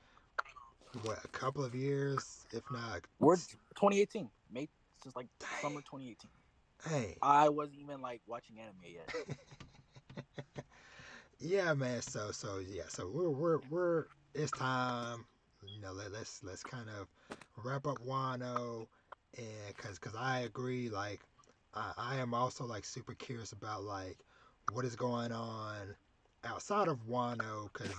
what a couple of years, if not. We're 2018, May since like Dang. summer 2018. Hey. I wasn't even like watching anime yet. Yeah, man. So yeah. So we're it's time. Let's kind of wrap up Wano, and cause I agree. Like I am also like super curious about like what is going on outside of Wano, cause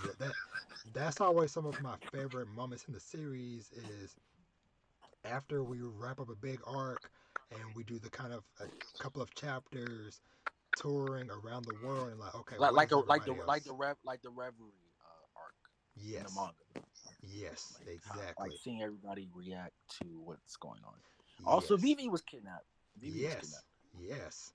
that's always some of my favorite moments in the series is after we wrap up a big arc and we do the kind of a couple of chapters touring around the world and like okay, what is everybody else? Like the Reverie arc in the Yes. manga. Yes, Like exactly. seeing everybody react to what's going on. Also, Yes. Vivi was kidnapped. Vivi was Yes. kidnapped. Yes.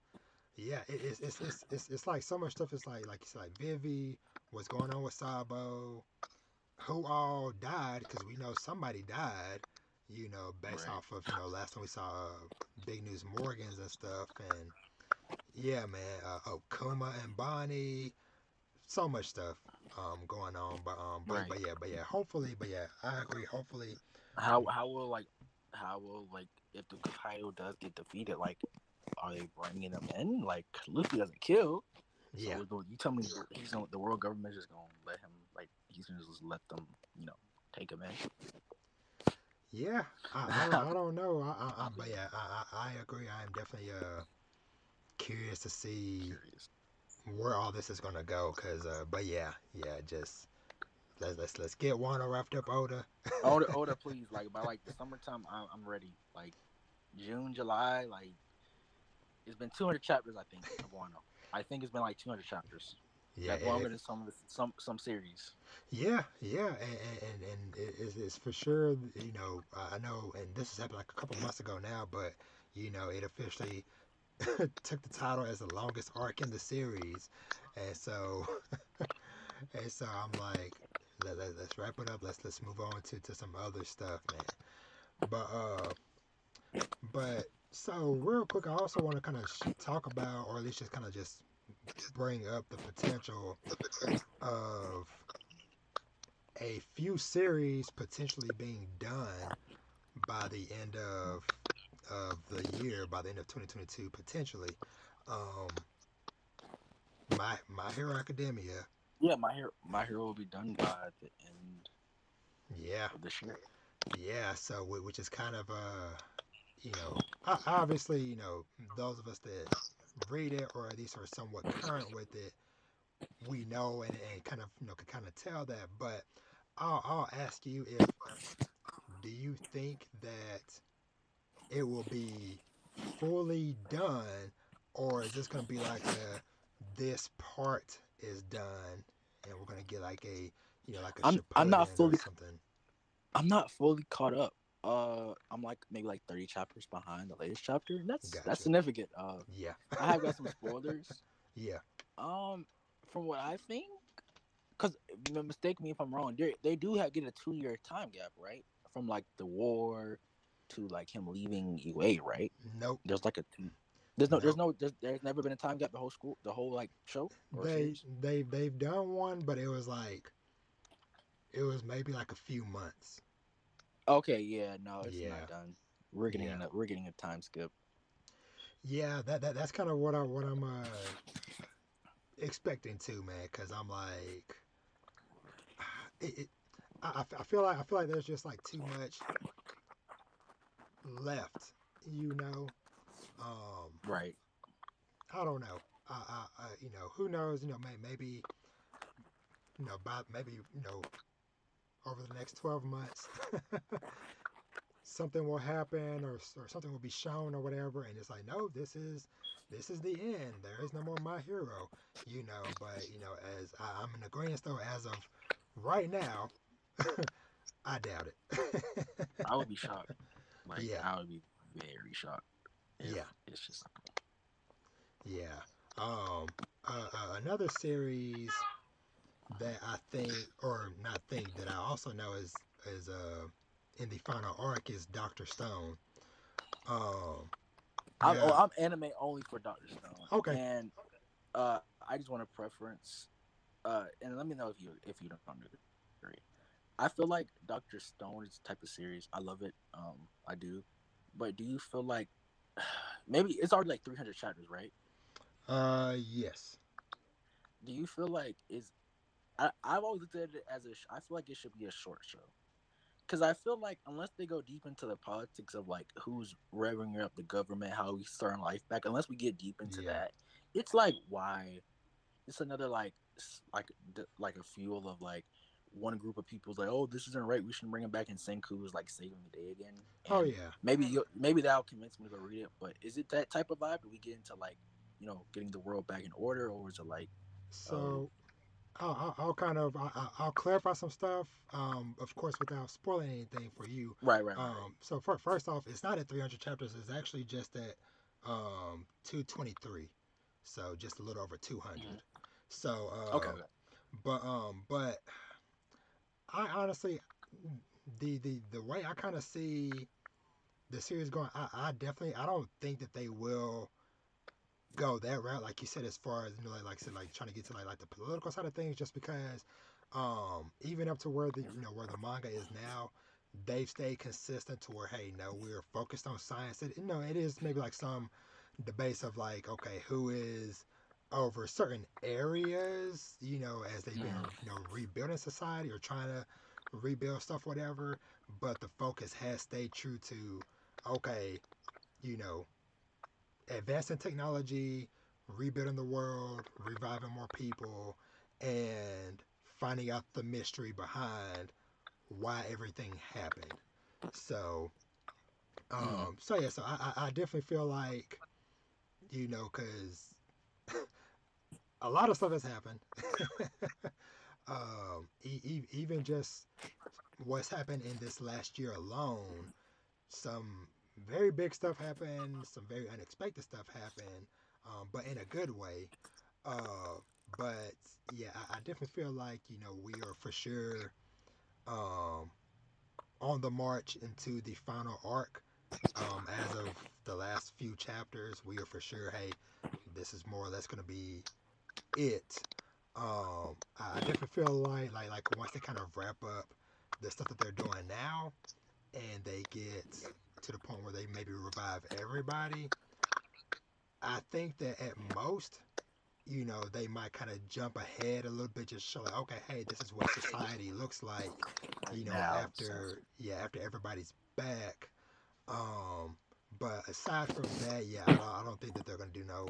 Yeah, it's like so much stuff. It's like you said, like Vivi, what's going on with Sabo, who all died because we know somebody died. Based Right. off of last time we saw Big News Morgans and stuff, and yeah, man, Okuma and Bonnie, so much stuff going on. Right. But yeah, hopefully, but yeah, I agree. Hopefully, How will if the Kaido does get defeated, like are they bringing them in? Like Luffy doesn't kill, yeah, so you tell me the world government is just gonna let him he's gonna just let them take him in. yeah. I don't know. But yeah, I agree. I am definitely curious to see Curious. where all this is gonna go. Cause but yeah, yeah. Just let's get Wano wrapped up, Oda. Oda, please, like by like the summertime, I'm ready. Like June, July, like it's been 200 chapters, I think, of Wano. I think it's been like 200 chapters. Yeah, That's longer than some series. yeah, yeah, and it's for sure. I know, and this has happened like a couple months ago now, but it officially took the title as the longest arc in the series, and so and so I'm like, let's wrap it up. Let's move on to some other stuff, man. But so real quick, I also want to kind of talk about, or at least just kind of just bring up the potential of a few series potentially being done by the end of the year, by the end of 2022, potentially. Um, my Hero Academia. Yeah, my hero will be done by the end Yeah, of this year. yeah. So which is kind of obviously those of us that read it or at least are somewhat current with it, we know and kind of can kind of tell that. But I'll ask you if do you think that it will be fully done, or is this going to be like this part is done, and we're going to get like a like a I'm not Shippuden or fully something? I'm not fully caught up. I'm like maybe like 30 chapters behind the latest chapter. And that's Gotcha. significant. Yeah. I have got some spoilers. Yeah. Um, from what I think, because mistake me if I'm wrong, they do have get a 2 year time gap, right? From like the war to like him leaving UA, right? Nope. There's like a two. Nope. There's never been a time gap the whole like show or They series. they've done one, but it was maybe like a few months. Okay, yeah, no, it's not Yeah. done. Yeah. We're getting a time skip. Yeah, that's kind of what I'm expecting too, man. Cause I'm like, it I feel like there's just like too much left, you know. Um, Right. I don't know. Who knows? Maybe by maybe over the next 12 months, something will happen or something will be shown or whatever, and it's like, no, this is the end. There is no more My Hero, But as I'm in agreement though, as of right now, I doubt it. I would be shocked. Like Yeah, I would be very shocked if yeah, it's just yeah. Um, Another series that I think, or not think, that I also know is in the final arc is Doctor Stone. Um, yeah. I'm anime only for Doctor Stone, Okay. and I just want a preference. And let me know if you don't agree. I feel like Doctor Stone is the type of series I love it. I do, but do you feel like maybe it's already like 300 chapters, right? Yes. Do you feel like is I've always looked at it as I feel like it should be a short show because I feel like unless they go deep into the politics of like who's revving up the government, how we starting life back, unless we get deep into Yeah. that, it's like why it's another like a fuel of like one group of people's like, oh, this isn't right, we should bring him back, and Senku is like saving the day again, Oh and yeah. maybe that'll convince me to go read it. But is it that type of vibe? Do we get into like getting the world back in order, or is it like oh So I'll kind of I'll clarify some stuff. Of course, without spoiling anything for you. right. So first off, it's not at 300 chapters. It's actually just at 223. So just a little over Mm-hmm. 200. So Okay. but I honestly, the way I kind of see the series going, I definitely, I don't think that they will go that route, like you said, as far as like I said, like trying to get to like the political side of things, just because even up to where the manga is now, they've stayed consistent to where, hey, no, we're focused on science. It is maybe like some debates of like, okay, who is over certain areas, as they've been Mm-hmm. rebuilding society or trying to rebuild stuff, whatever, but the focus has stayed true to, okay, you know advancing technology, rebuilding the world, reviving more people, and finding out the mystery behind why everything happened. So, Mm-hmm. I definitely feel like, because a lot of stuff has happened. Even just what's happened in this last year alone, some very big stuff happened, some very unexpected stuff happened, but in a good way. Uh, but yeah, I definitely feel like we are for sure um, on the march into the final arc. As of the last few chapters, we are for sure. Hey, this is more or less going to be it. I definitely feel like once they kind of wrap up the stuff that they're doing now, and they get to the point where they maybe revive everybody, I think that at most, they might kind of jump ahead a little bit, just show like, okay, hey, this is what society looks like, Like now, so after everybody's back. Um, but aside from that, yeah, I don't think that they're gonna do no,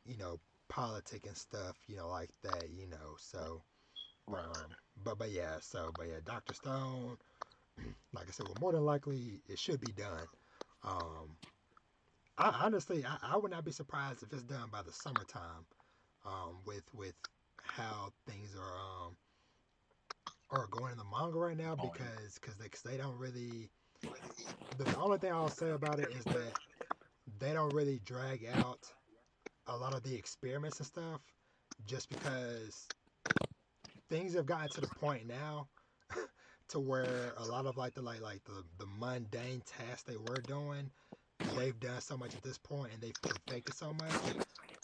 you know, politic and stuff, like that, So, but yeah, Doctor Stone, like I said, well, more than likely it should be done. Um, I would not be surprised if it's done by the summertime. With how things are are going in the manga right now Oh, yeah. because they don't really. The only thing I'll say about it is that they don't really drag out a lot of the experiments and stuff, just because things have gotten to the point now to where a lot of the mundane tasks they were doing, they've done so much at this point and they've perfected so much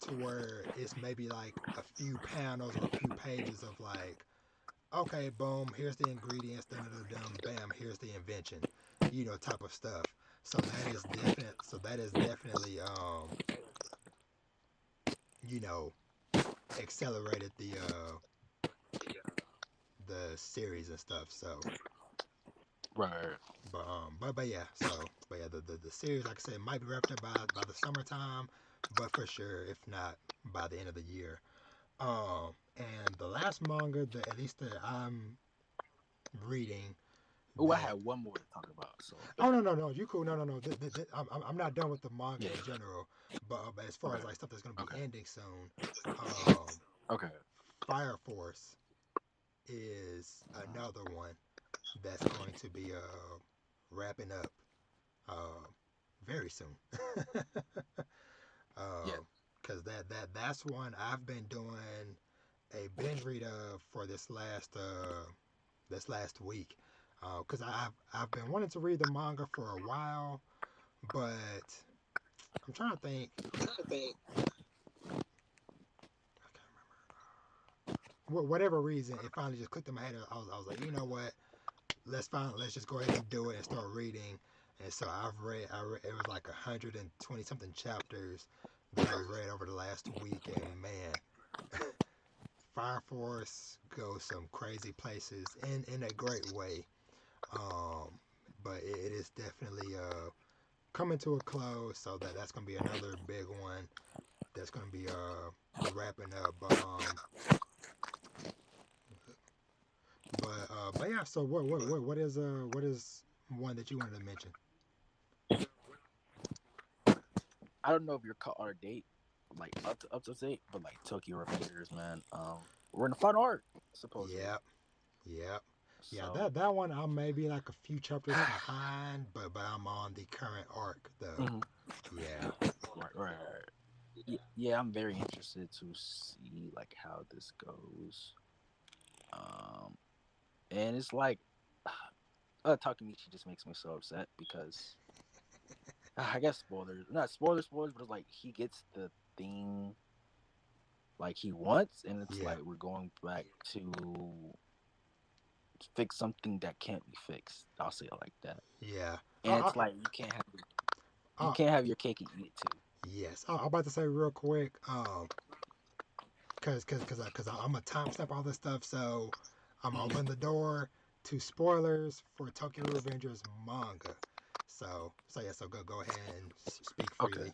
to where it's maybe like a few panels or a few pages of like, okay, boom, here's the ingredients, dun dun dun, bam, here's the invention, type of stuff. So that is definite. So that is definitely, you know, accelerated the series and stuff. So, Right. but yeah, the series, like I said, might be wrapped up by the summertime, but for sure, if not by the end of the year. And the last manga that at least that I'm reading Oh, I that. had one more to talk about. So Oh no, you cool. No. I'm not done with the manga yeah. in general, but as far Okay. as like stuff that's gonna be Okay. ending soon, um, Okay. Fire Force is another one that's going to be wrapping up uh very soon. Yeah. Because that's one I've been doing a binge read of for this last week. Because I've been wanting to read the manga for a while, but I'm trying to think. I can't remember. Whatever reason, it finally just clicked in my head. I was like, you know what? Let's just go ahead and do it and start reading. And so I read it was like 120 something chapters that I've read over the last week, and man, Fire Force goes some crazy places in a great way. Um, but it is definitely coming to a close, so that's gonna be another big one that's gonna be wrapping up. But yeah. So what is one that you wanted to mention? I don't know if you're caught on a date, like up to date, but like Tokyo Revengers, man. We're in the final arc, supposedly. Yep, yep, yeah. So, That one I'm maybe like a few chapters behind, but I'm on the current arc though. mhm. Yeah, Right. Yeah, I'm very interested to see like how this goes. Um, and it's like, Takemichi just makes me so upset because I guess spoilers, not spoilers, but it's like he gets the thing like he wants, and it's yeah, like we're going back to fix something that can't be fixed. I'll say it like that. yeah. And it's like you Uh, can't have your cake and eat it too. yes. I'm about to say real quick. I'm a timestamp all this stuff, so I'm Mhm. open the door to spoilers for Tokyo Revengers manga. So yeah, so go ahead and speak Okay. freely.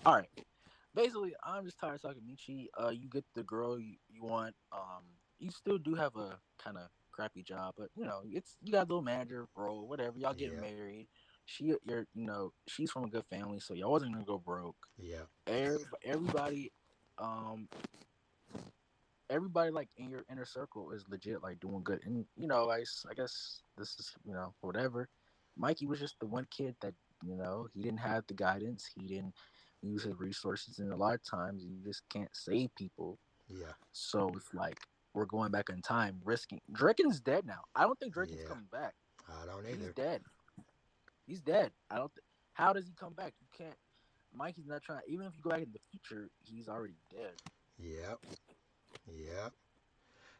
All right. Basically, I'm just tired of Takemichi. You get the girl you want. You still do have a kind of crappy job, but it's you got a little manager role, whatever. Y'all getting Yeah, married. She's from a good family, so y'all wasn't gonna go broke. yeah, Everybody, um, everybody like in your inner circle is legit like doing good, and I guess this is whatever. Mikey was just the one kid that he didn't have the guidance. He didn't use his resources, and a lot of times you just can't save people. yeah, So it's like we're going back in time, risking. Draken's dead now. I don't think Draken's yeah. coming back. I don't He's either. dead. He's dead. I don't. How does he come back? You can't. Mikey's not trying. Even if you go back in the future, he's already dead. Yep, yep.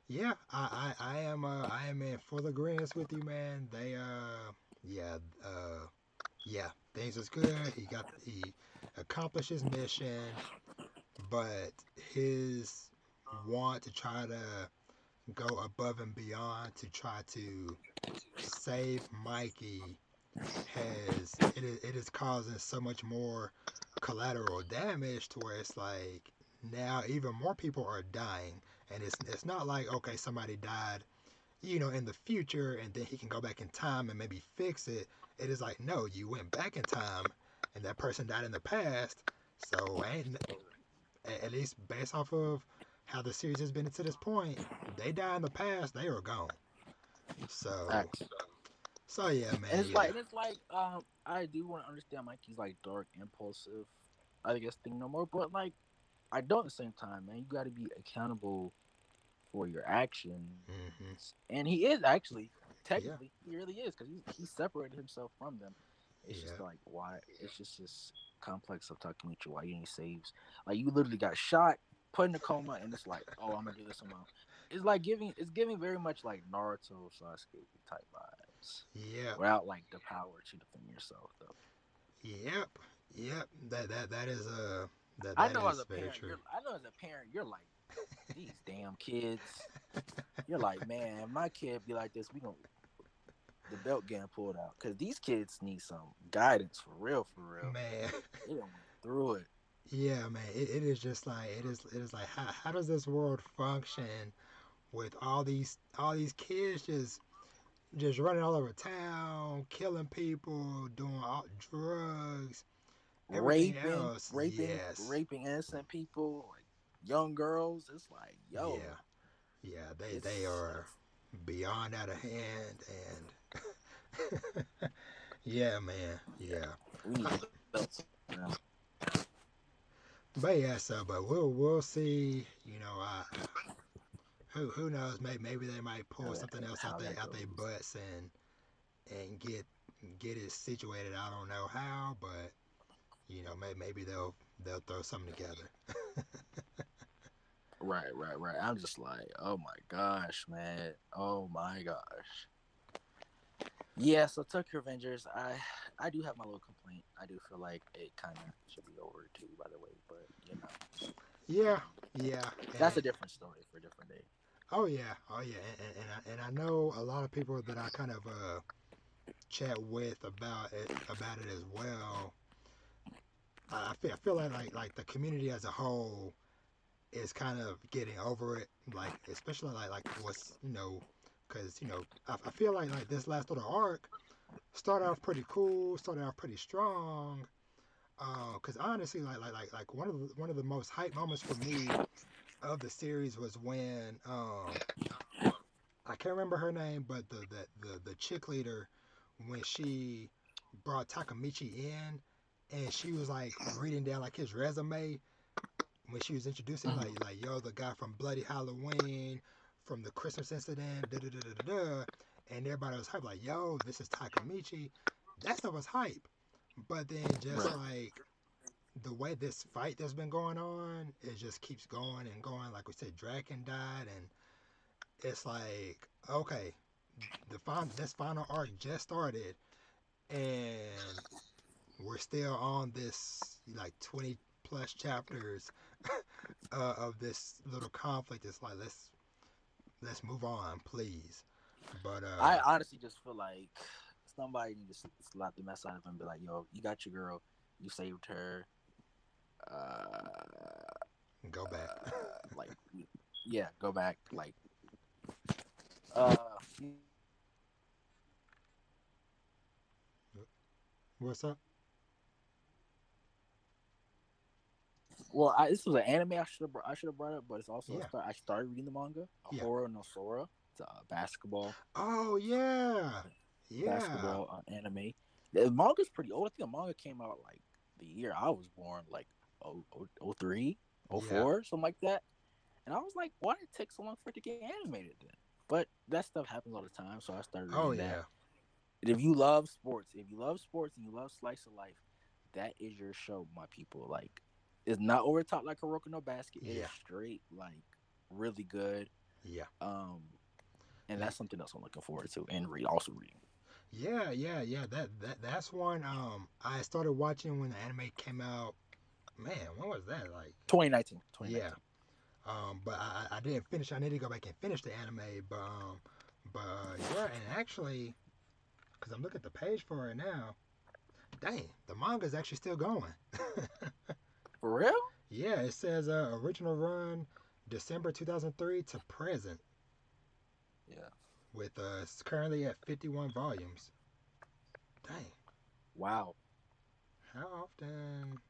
Yeah, I am in full agreement with you, man. Yeah, yeah, things was good. He accomplished his mission, but his want to try to go above and beyond to try to save Mikey it is causing so much more collateral damage to where it's like now even more people are dying, and it's not like okay, somebody died in the future and then he can go back in time and maybe fix it. It is like no, you went back in time and that person died in the past, so ain't at least based off of how the series has been to this point, they die in the past, they are gone. So, Facts. so yeah, And man, it's yeah, like, I do want to understand Mikey's like dark, impulsive, I guess thing no more. But like, I don't at the same time, man. You got to be accountable for your actions, hmm, and he is actually, technically, yeah, he really is because he separated himself from them. It's just yeah, like why? It's just this complex of Takemichi why he saves. Like you literally got shot, put in a coma, and it's like, oh, I'm gonna do this on my own. It's giving very much like Naruto Sasuke type vibes, yep, without like the power to defend yourself though. yep, yep. That is I that know as is a very parent, true. you're like these damn kids. You're like, man, my kid be like this, we gonna the belt getting pulled out because these kids need some guidance for real, for real. Man, They don't went through it. yeah, man. It is just like it is like how does this world function with all these kids just running all over town, killing people, doing all drugs, everything Raping, else. raping, Yes, raping innocent people, like young girls. It's like, yeah, yo, yeah. They it's are beyond out of hand, and yeah, man, yeah. yeah. We need Uh, the belts now. but yeah, so but we'll see. You know, who knows? Maybe they might pull something else How that out they goes. butts and get it situated. I don't know how, but you know, maybe they'll throw something together. Right, right, right. I'm just like, oh my gosh, man. Oh my gosh. Yeah, so Tokyo Avengers, I do have my little complaint. I do feel like it kind of should be over too, by the way. But Yeah, yeah, that's and a different story for a different day. oh yeah, and I know a lot of people that I kind of chat with about it as well. I feel like the community as a whole is kind of getting over it, like especially like what's because I feel like this last little arc started off pretty cool, started off pretty strong. Because honestly, one of the most hype moments for me of the series was when I can't remember her name, but the chick leader when she brought Takamichi in and she was like reading down like his resume when she was introducing like yo the guy from Bloody Halloween from the Christmas incident da da da da da and everybody was hype like yo this is Takamichi that stuff was hype but then just Right. like the way this fight that's been going on it just keeps going and going like we said Draken died and it's like okay this final arc just started and we're still on this like 20 plus chapters of this little conflict. It's like let's move on, please. But I honestly just feel like somebody need to slap the mess out of him and be like, yo, you got your girl, you saved her. Uh, go back. like, yeah, go back. Like, uh, What's up? well, this was an anime I should have brought up, but it's also Yeah, I started reading the manga, yeah. Horror no Sora. It's a Oh yeah, yeah, anime. The manga's pretty old. I think the manga came out like the year I was born, like 03, yeah. 04, something like that. And I was like, why did it take so long for it to get animated then? But that stuff happens all the time, so I started Oh reading that. yeah, And if you love sports and you love slice of life, that is your show, my people. Like, it's not over the top like Kuroko no Basket. It is yeah, straight, like, really good. yeah, Um, and that's something else I'm looking forward to and also reading. yeah. That's one. I started watching when the anime came out. Man, when was that? Like, 2019, yeah. 2019. But I didn't finish. I need to go back and finish the anime. Yeah, and actually, because I'm looking at the page for it now. Dang, the manga is actually still going. For real? Yeah, it says original run December 2003 to present, Yeah. with it's currently at 51 volumes. Dang, Wow. how often?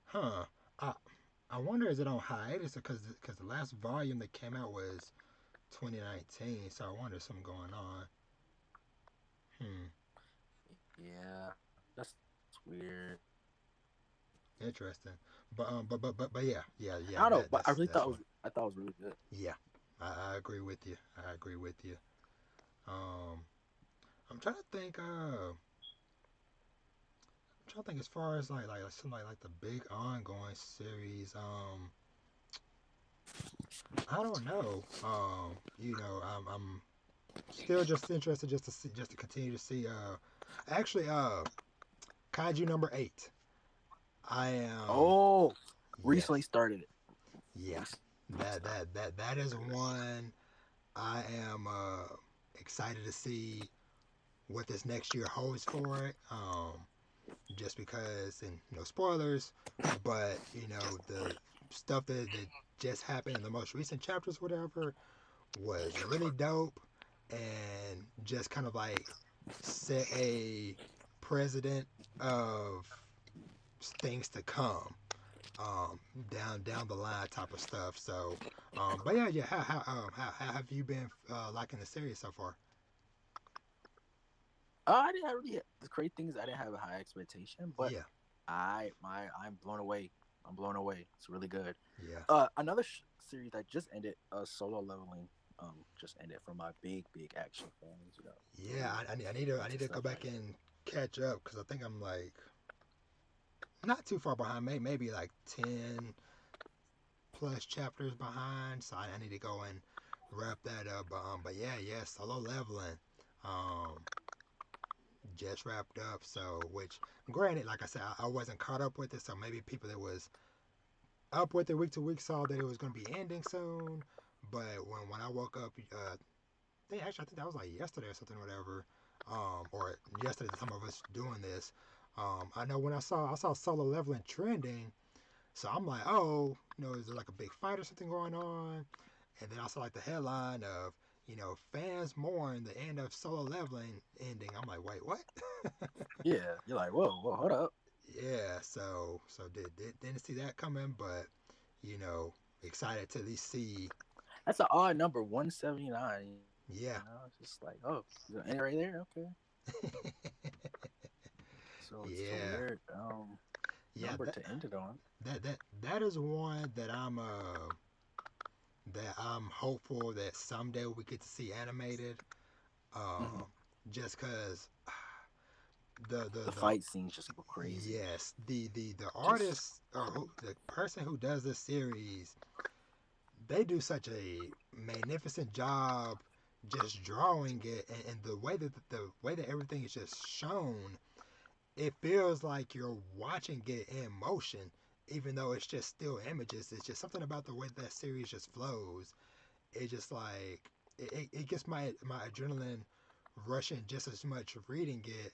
Huh? I, I wonder is it on hiatus because the last volume that came out was 2019, so I wonder if something going on. Hmm, Yeah, that's weird. interesting. But yeah, yeah, I yeah. don't know, That but I really thought that's it one. was I thought it was really good. Yeah, I agree with you. I agree with you. Um, I'm trying to think. I'm trying to think as far as like something like the big ongoing series. I don't know. I'm still just interested just to see just to continue to see. Actually, Kaiju number 8. I am. Oh, recently Yes. started it. Yeah. Recently That started. that that that is one I am excited to see what this next year holds for it. Just because, and no spoilers, but the stuff that just happened in the most recent chapters, whatever, was really dope, and just kind of like set a precedent of things to come, um, down the line type of stuff. So, but yeah, yeah. How have you been liking the series so far? I didn't have really. The crazy thing is, I didn't have a high expectation, but Yeah, I'm blown away. I'm blown away. It's really good. yeah, Another series that just ended, Solo Leveling, just ended for my big action fans. You know, yeah. really I need into to go stuff back like that. and catch up because I think I'm like not too far behind, maybe like 10 plus chapters behind. So I need to go and wrap that up. But yeah, yeah, solo leveling. Um, just wrapped up. So, which granted, like I said, I wasn't caught up with it. So maybe people that was up with it week to week saw that it was going to be ending soon. But when I woke up, I think that was like yesterday or something, or whatever. Or yesterday, the time of us doing this. I know when I saw solo leveling trending. So I'm like, oh, is there like a big fight or something going on? And then I saw like the headline of, fans mourn the end of solo leveling ending. I'm like, wait, what? Yeah, you're like, whoa, hold up. Yeah, so didn't see that coming, but you know, excited to at least see. That's an odd number, 179. It's Yeah, just like, oh, you gonna end it right there? Okay. So it's a yeah, weird yeah. number to end it on. That is one that I'm hopeful that someday we get to see animated. Hmm. Um, just cause the the The the fight scenes just go crazy. yes, the Just artist or the person who does this series, they do such a magnificent job just drawing it, and the way that everything is just shown, it feels like you're watching it in motion, even though it's just still images. It's just something about the way that series just flows. It just like it gets my adrenaline rushing just as much reading it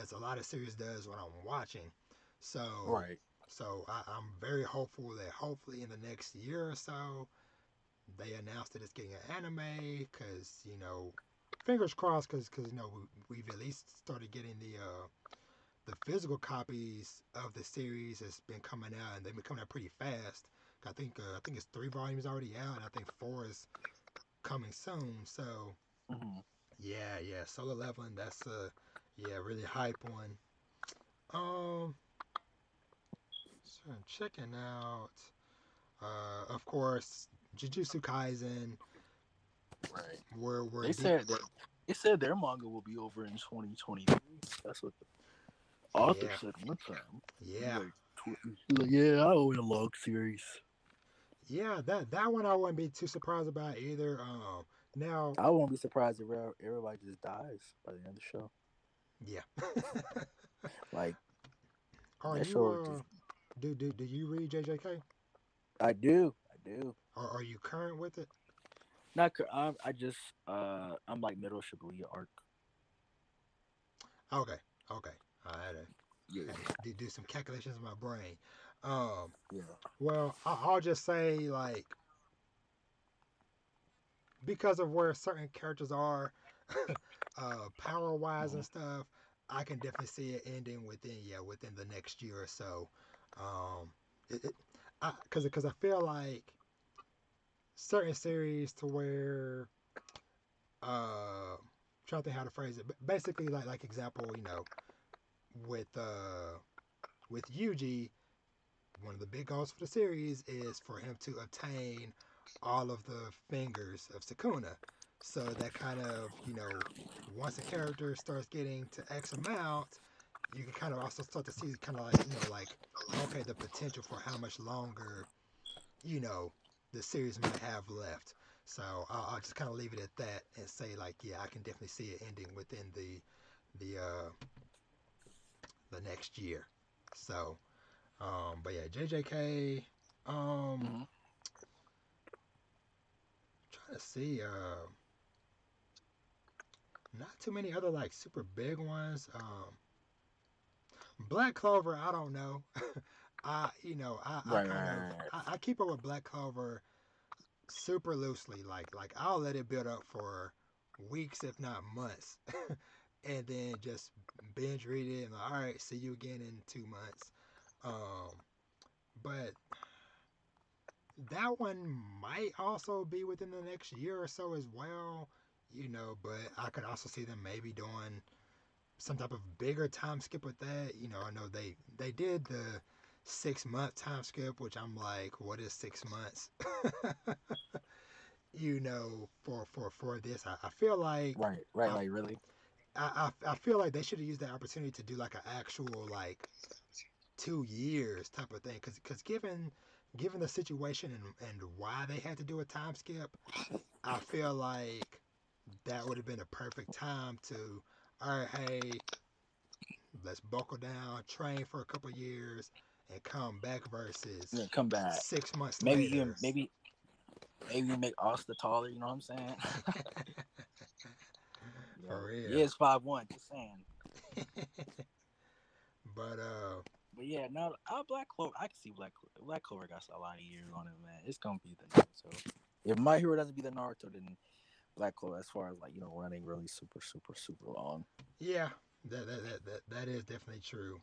as a lot of series does when I'm watching. So right. I'm very hopeful that hopefully in the next year or so they announced that it's getting an anime because fingers crossed because we've at least started getting the physical copies of the series has been coming out, and they've been coming out pretty fast. I think it's 3 volumes already out, and I think four is coming soon. So Hmm. yeah, yeah, solo leveling. That's a yeah, really hype one. Um, so I'm checking out. Of course, Jujutsu Kaisen. Right. We're They deep. said that they said their manga will be over in 2023. That's what the author Yeah, said one time. He's yeah, like, he's like, yeah, I owe it a long series. yeah. That one I wouldn't be too surprised about either. Now, I won't be surprised if everybody just dies by the end of the show. yeah. Like Are that you show just do you read JJK? I do. Or are you current with it? Not I just I'm like middle Shibuya arc. Okay, okay. I Yeah, had to do some calculations in my brain. Um, yeah. well, I'll just say like because of where certain characters are, power wise Hmm. and stuff, I can definitely see it ending within the next year or so. Um, it, it, Because I feel like certain series to where trying to think how to phrase it, but basically like example, with with Yuji, one of the big goals for the series is for him to obtain all of the fingers of Sukuna. So that kind of, once a character starts getting to X amount, you can kind of also start to see kind of like, like, okay, the potential for how much longer, you know, the series might have left. So I'll just kind of leave it at that and say like, yeah, I can definitely see it ending within the the next year. So, but yeah, JJK. Hmm. Trying to see. Not too many other like super big ones. Black Clover. I don't know. I Right, kind right, of right, right. I keep up with Black Clover super loosely. Like I'll let it build up for weeks, if not months, and then just binge read it and like, all right, see you again in 2 months. Um, but that one might also be within the next year or so as well. But I could also see them maybe doing some type of bigger time skip with that. I know they did the 6 month time skip, which I'm like, what is 6 months? For this, I feel like Right, right. I, Like really. I feel like they should have used that opportunity to do like an actual like 2 years type of thing, because given the situation and why they had to do a time skip, I feel like that would have been a perfect time to, all right, hey, let's buckle down, train for a couple years, and come back versus Yeah, come back. 6 months Maybe you later. maybe you make Asta taller. You know what I'm saying? For Yo, yeah, real. it's 5'1". Just saying. But But yeah, no, Black Clover. I can see Black Clover got a lot of years on it, man. It's gonna be the Naruto. If My Hero doesn't be the Naruto, then Black Clover, as far as like running really super super super long. yeah, that is definitely true.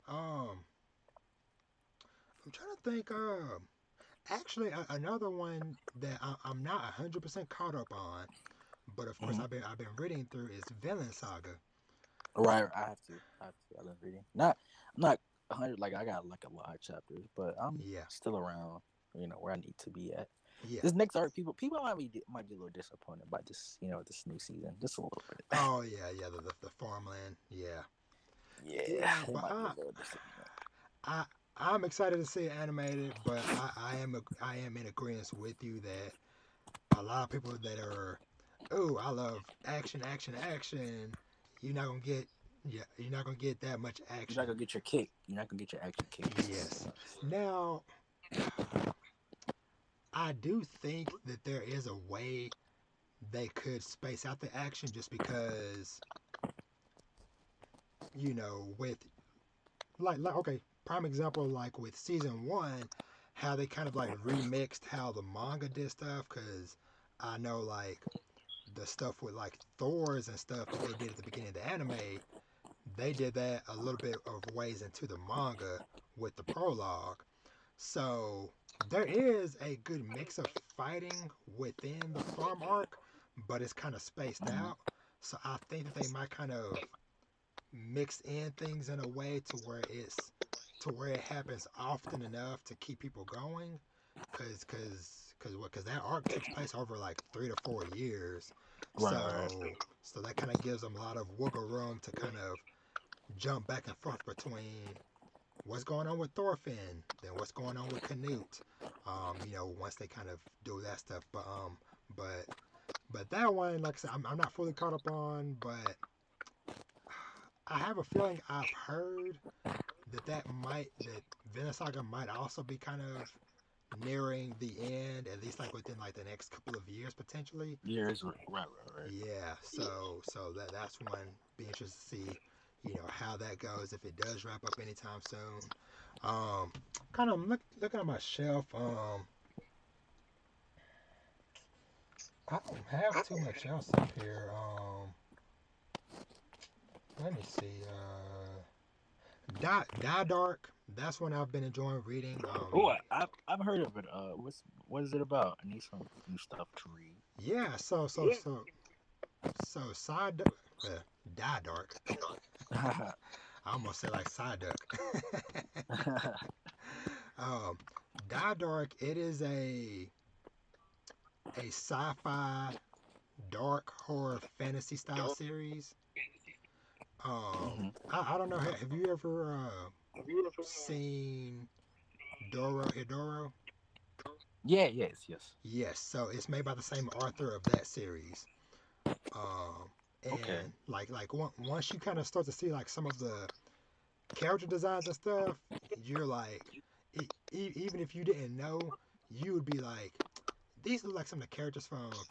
Um, I'm trying to think. Actually, another one that I'm not 100% caught up on, but of course Hmm. I've been reading through is Vinland Saga. Right, I have to. I have to. I've been reading. I'm not 100. Like I got like a lot of chapters, but I'm Yeah, still around. Where I need to be at. yeah. This next arc, people might be a little disappointed by this. This new season, just a little bit. Oh yeah, yeah. The farmland. Yeah, Yeah, yeah. they But might be a little disappointed. I I'm excited to see it animated, but I am in agreement with you that a lot of people that are, oh, I love action, action, action. You're not gonna get, yeah, you're not gonna get that much You're not action. gonna get your kick. You're not gonna get your action kick. Yes. Now, I do think that there is a way they could space out the action just because, with like okay, prime example like with season one, how they kind of like remixed how the manga did stuff. Because I know like the stuff with like Thor's and stuff that they did at the beginning of the anime, they did that a little bit of ways into the manga with the prologue. So there is a good mix of fighting within the farm arc, but it's kind of spaced Hmm. out. So I think that they might kind of mix in things in a way to where it happens often enough to keep people going. Cause that arc takes place over like 3 to 4 years, Right, right, so that kind of gives them a lot of wiggle room to kind of jump back and forth between what's going on with Thorfinn, then what's going on with Canute. Once they kind of do that stuff, but but that one, like I said, I'm not fully caught up on, but I have a feeling I've heard that Vinland Saga might also be kind of nearing the end, at least like within like the next couple of years potentially. years. Right. Yeah, so that's one. Be interested to see, how that goes if it does wrap up anytime soon. Um, kind of looking at my shelf. I don't have too much else up here. Let me see. Dai Dark. that's one I've been enjoying reading. Oh, I've heard of it. What is it about? I need some new stuff to read. Yeah, so Die Dark. I almost said like Side Duck. um, Die Dark. It is a sci-fi dark horror fantasy style series. Hmm. I don't know. Have you ever seen Doro Hidoro? Yeah. Yes. Yes. Yes. So it's made by the same author of that series. Um, Okay. and once you kind of start to see like some of the character designs and stuff, you're like, even if you didn't know, you would be like, these look like some of the characters from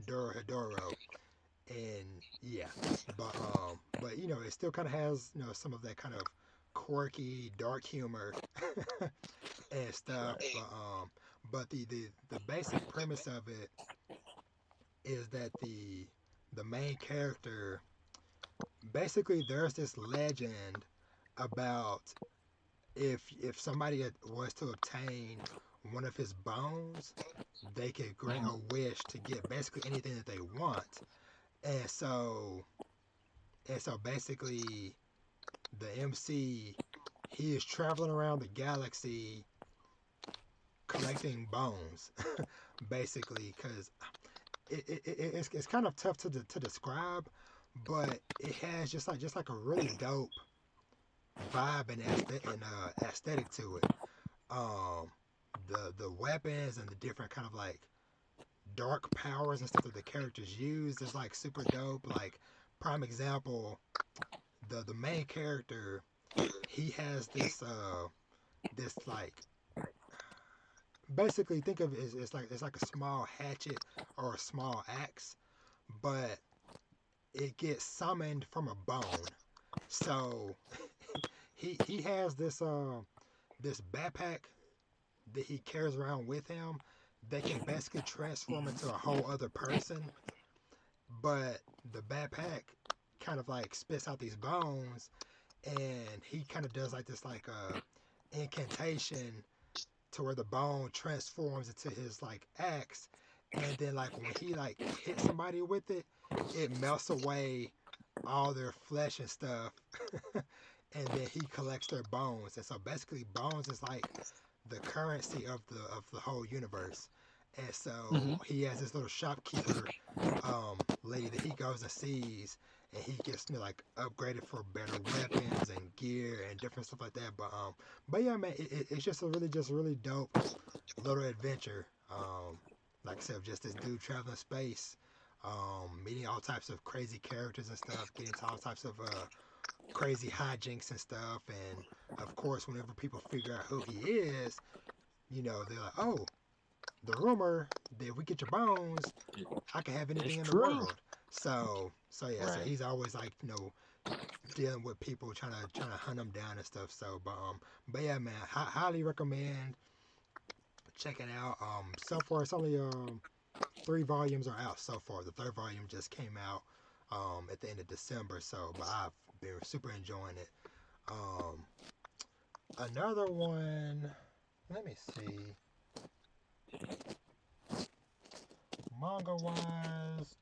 Doro Hidoro, and yeah, but you know, it still kind of has some of that kind of quirky, dark humor and stuff. Right. But the basic premise of it is that the main character basically there's this legend about if somebody was to obtain one of his bones, they could grant a Hmm. wish to get basically anything that they want. And so basically the MC he is traveling around the galaxy collecting bones basically because it's kind of tough to describe, but it has just like a really dope vibe and aesthetic to it. Um, the weapons and the different kind of like dark powers and stuff that the characters use is like super dope. Like prime example, the main character he has this like basically think of it as it's like a small hatchet or a small axe, but it gets summoned from a bone. So he has this backpack that he carries around with him that can basically transform into a whole other person. But the backpack kind of like spits out these bones, and he kind of does like this like incantation to where the bone transforms into his like axe, and then like when he like hits somebody with it, it melts away all their flesh and stuff, and then he collects their bones. And so basically, bones is like the currency of the whole universe. And Hmm. so he has this little shopkeeper lady that he goes and sees, and he gets like upgraded for better weapons and gear and different stuff like that. But yeah, man, it's just a really dope little adventure. Like I said, just this dude traveling space, meeting all types of crazy characters and stuff, getting to all types of crazy hijinks and stuff. And of course, whenever people figure out who he is, they're like, oh, the rumor that if we get your bones, It, I can have it's anything in the true. world. So yeah, so Right. he's always like, dealing with people trying to hunt him down and stuff. But yeah, man, highly recommend checking out. So far it's only 3 volumes are out so far. The third volume just came out at the end of December. So, but I've been super enjoying it. Um, Another one. Let me see. Manga wise,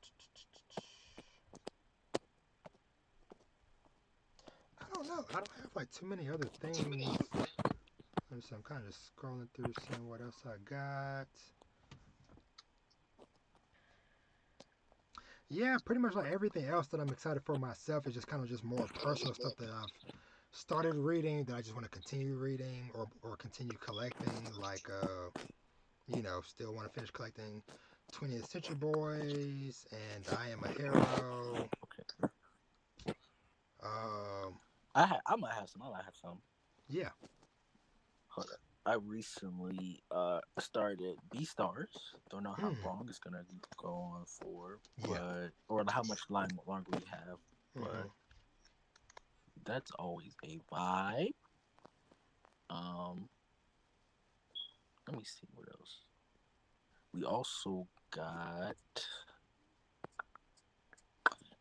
I don't know. I don't have like too many other things. I'm kind of scrolling through, seeing what else I got. Yeah, pretty much like everything else that I'm excited for myself is just kind of just more personal stuff that I've started reading that I just want to continue reading or continue collecting. Like still want to finish collecting 20th Century Boys and I Am a Hero. Okay. Um, I might have some. I might have some. yeah. Hold up. I recently started B Stars. Don't know how Mm, long it's gonna go on for, yeah. but or how much longer we have. Mm-hmm. But that's always a vibe. Um, Let me see what else. We also got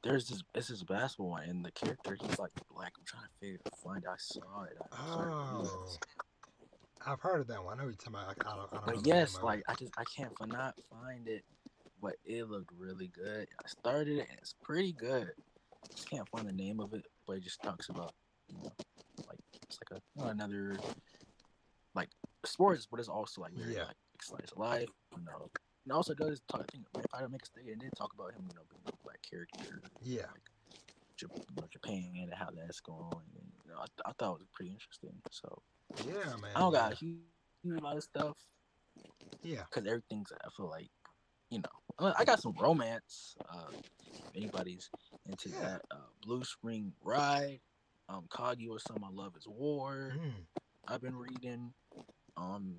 there's this basketball one, and the character he's like black. I'm trying to find. I saw it. I'm starting to read Oh, it. I've heard of that one. I know you're talking about. I don't know But the name yes, of it. like I can't not find it. But it looked really good. I started it, and it's pretty good. Just can't find the name of it, but it just talks about like it's like a another like sports, but it's also like very Yeah, like slice of life. And also does talk. I think if I don't make a mistake, it did talk about him, being a black character, yeah, like Japan and how that's going. And, I thought it was pretty interesting. So yeah, I man, don't got yeah, a huge lot of stuff yeah, because everything's I feel like I got some romance. If anybody's into yeah. that, Blue Spring Ride, Kaguya Sama Love is War. Mm, I've been reading um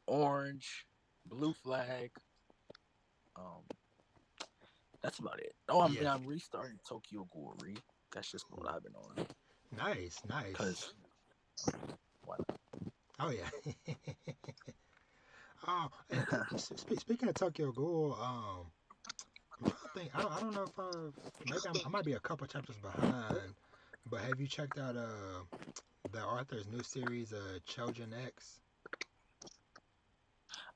Orange, Blue Flag. Um, that's about it. Oh, yeah. I'm restarting Tokyo Ghoul. That's just what I've been on. Nice, nice. Cause why not? Oh yeah. Oh, speaking of Tokyo Ghoul, I'm trying to think. I don't know if I might be a couple chapters behind, but have you checked out the author's new series, Children X?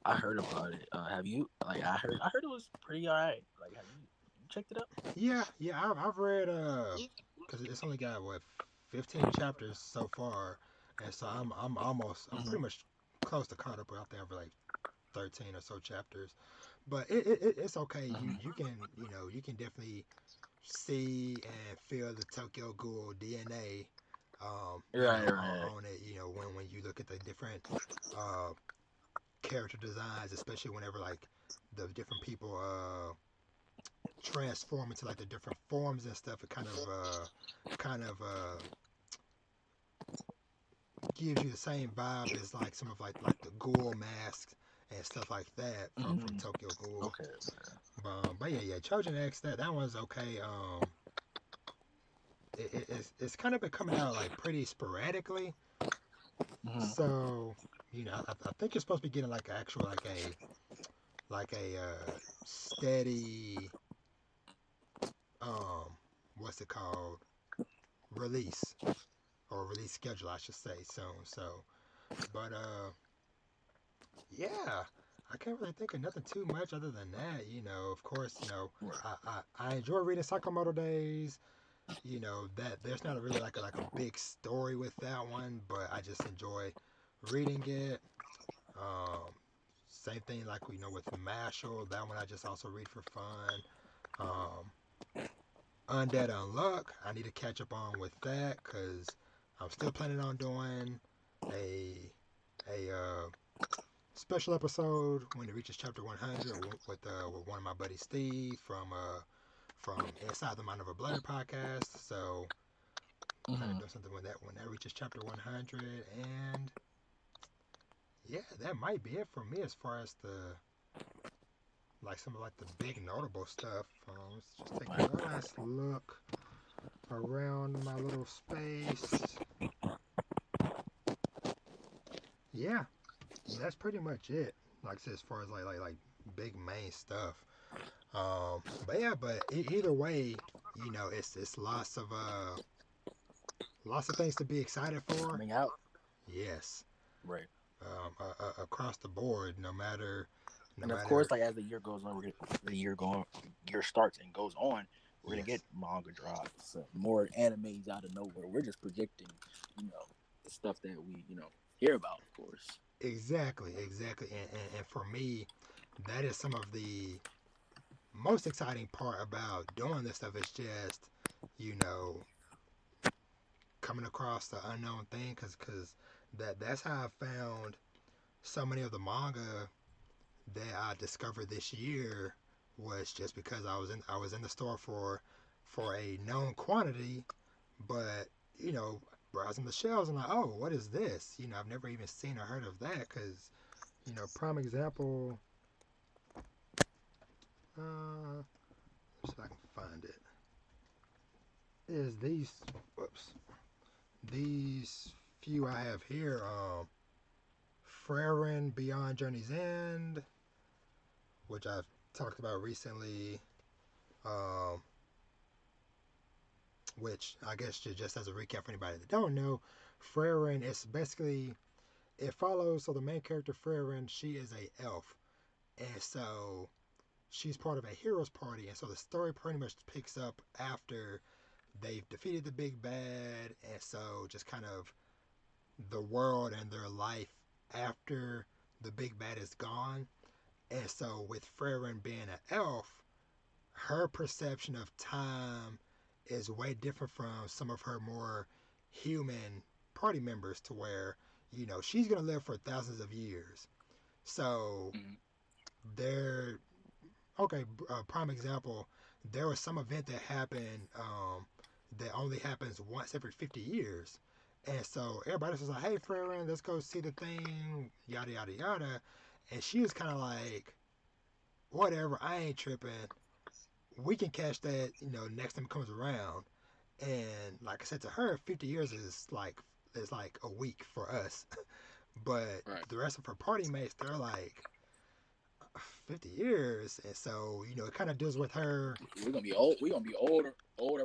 I heard about it. Have you? Like I heard it was pretty alright. Like have you checked it out? Yeah, yeah. I've read because it's only got what 15 chapters so far, and so I'm Mm-hmm. pretty much close to caught up. I think I've like 13 or so chapters, but it's okay. Mm-hmm. You can you can definitely see and feel the Tokyo Ghoul DNA, Right, right. on it. When you look at the different uh character designs, especially whenever like the different people transform into like the different forms and stuff, it kind of gives you the same vibe as like some of like the ghoul masks and stuff like that from Mm-hmm. Tokyo Ghoul. Okay. But yeah, Trojan X, that one's okay. It's kind of been coming out like pretty sporadically, Mm-hmm. so I think you're supposed to be getting like actual like a steady um what's it called, release, or release schedule I should say soon. So, but yeah, I can't really think of nothing too much other than that. Of course, Right. I enjoy reading Sakamoto Days. That there's not really like a big story with that one, but I just enjoy reading it. Um, Same thing like with Mashal. That one I just also read for fun. Um, Undead Unluck. I need to catch up on with that because I'm still planning on doing a a special episode when it reaches chapter 100 with one of my buddies Steve from Inside the Mind of a Blur podcast. So plan to Mm-hmm. do something with that when that reaches chapter 100. And yeah, that might be it for me as far as the like some of like the big notable stuff. Let's just take Right. one last look around my little space. Yeah, that's pretty much it. Like I said, as far as like big main stuff. But yeah, but either way, it's lots of things to be excited for. Coming out. Yes, Right. across the board, no And of matter. course, like as the year goes on, year starts and goes on, we're gonna Yes, get manga drops, more animes out of nowhere. We're just predicting, the stuff that we, hear about, of course. exactly, and for me, that is some of the most exciting part about doing this stuff is just you know coming across the unknown thing because that's how I found so many of the manga that I discovered this year was just because I was in the store for a known quantity, but browsing the shelves and like, oh, what is this? I've never even seen or heard of that because prime example. Let's see if I can find it. Is whoops these few I have here. Freren Beyond Journey's End, which I've talked about recently. Um, which I guess just as a recap for anybody that don't know, Freyrin is basically it follows. So the main character Freyrin, she is a elf, and so she's part of a heroes party, and so the story pretty much picks up after they've defeated the big bad, and so just kind of the world and their life after the big bad is gone. And so with Freyrin being an elf, her perception of time is way different from some of her more human party members to where, she's going to live for thousands of years. So Mhm. there, okay, prime example, there was some event that happened that only happens once every 50 years. And so everybody was like, hey, Freyrin, let's go see the thing, yada, yada, yada. And she was kind of like, whatever, I ain't tripping. We can catch that, next time it comes around. And like I said to her, 50 years is like a week for us. But Right. the rest of her party mates, they're like 50 years. And so, it kind of deals with her. We're gonna be old. We're gonna be older,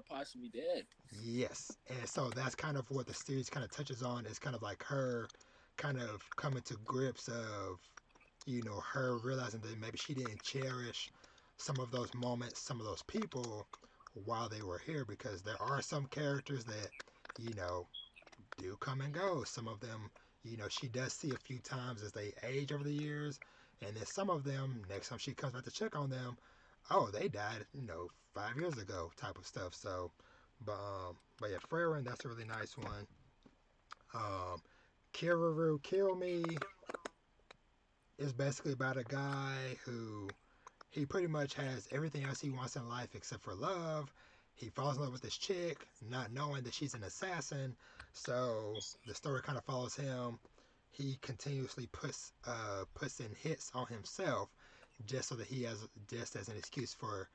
possibly dead. Yes. And so that's kind of what the series kind of touches on. It's kind of like her kind of coming to grips of, her realizing that maybe she didn't cherish some of those moments, some of those people while they were here, because there are some characters that, you know, do come and go. Some of them, she does see a few times as they age over the years. And then some of them, next time she comes back to check on them, oh, they died, 5 years ago, type of stuff. So, but yeah, Freyrin, that's a really nice one. Um, Kiraru Kill Me is basically about a guy who he pretty much has everything else he wants in life except for love. He falls in love with this chick, not knowing that she's an assassin. So the story kind of follows him. He continuously puts in hits on himself just so that he has just as an excuse for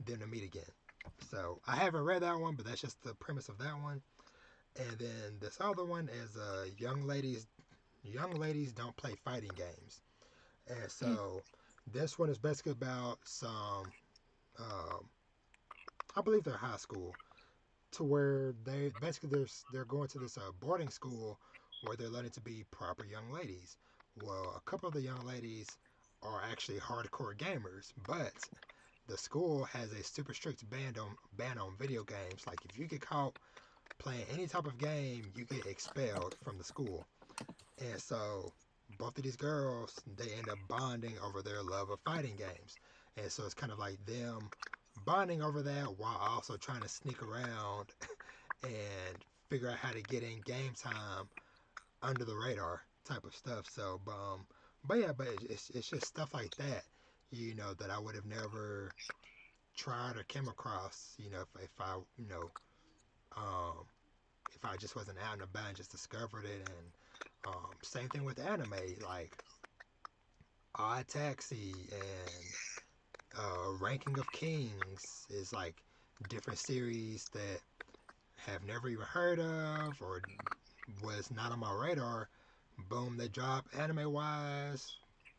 them to meet again. So I haven't read that one, but that's just the premise of that one. And then this other one is young ladies don't play fighting games. And Mm. so this one is basically about some, um, I believe they're high school, to where they're going to this boarding school where they're learning to be proper young ladies. Well, a couple of the young ladies are actually hardcore gamers, but the school has a super strict ban on video games. Like if you get caught playing any type of game, you get expelled from the school. And so both of these girls, they end up bonding over their love of fighting games. And so it's kind of like them bonding over that while also trying to sneak around and figure out how to get in game time under the radar type of stuff. So, but yeah, but it's just stuff like that, that I would have never tried or came across, if I, um, if I just wasn't out and about and just discovered it. And same thing with anime, like Odd Taxi and Ranking of Kings is like different series that have never even heard of or was not on my radar. Boom, they drop anime wise.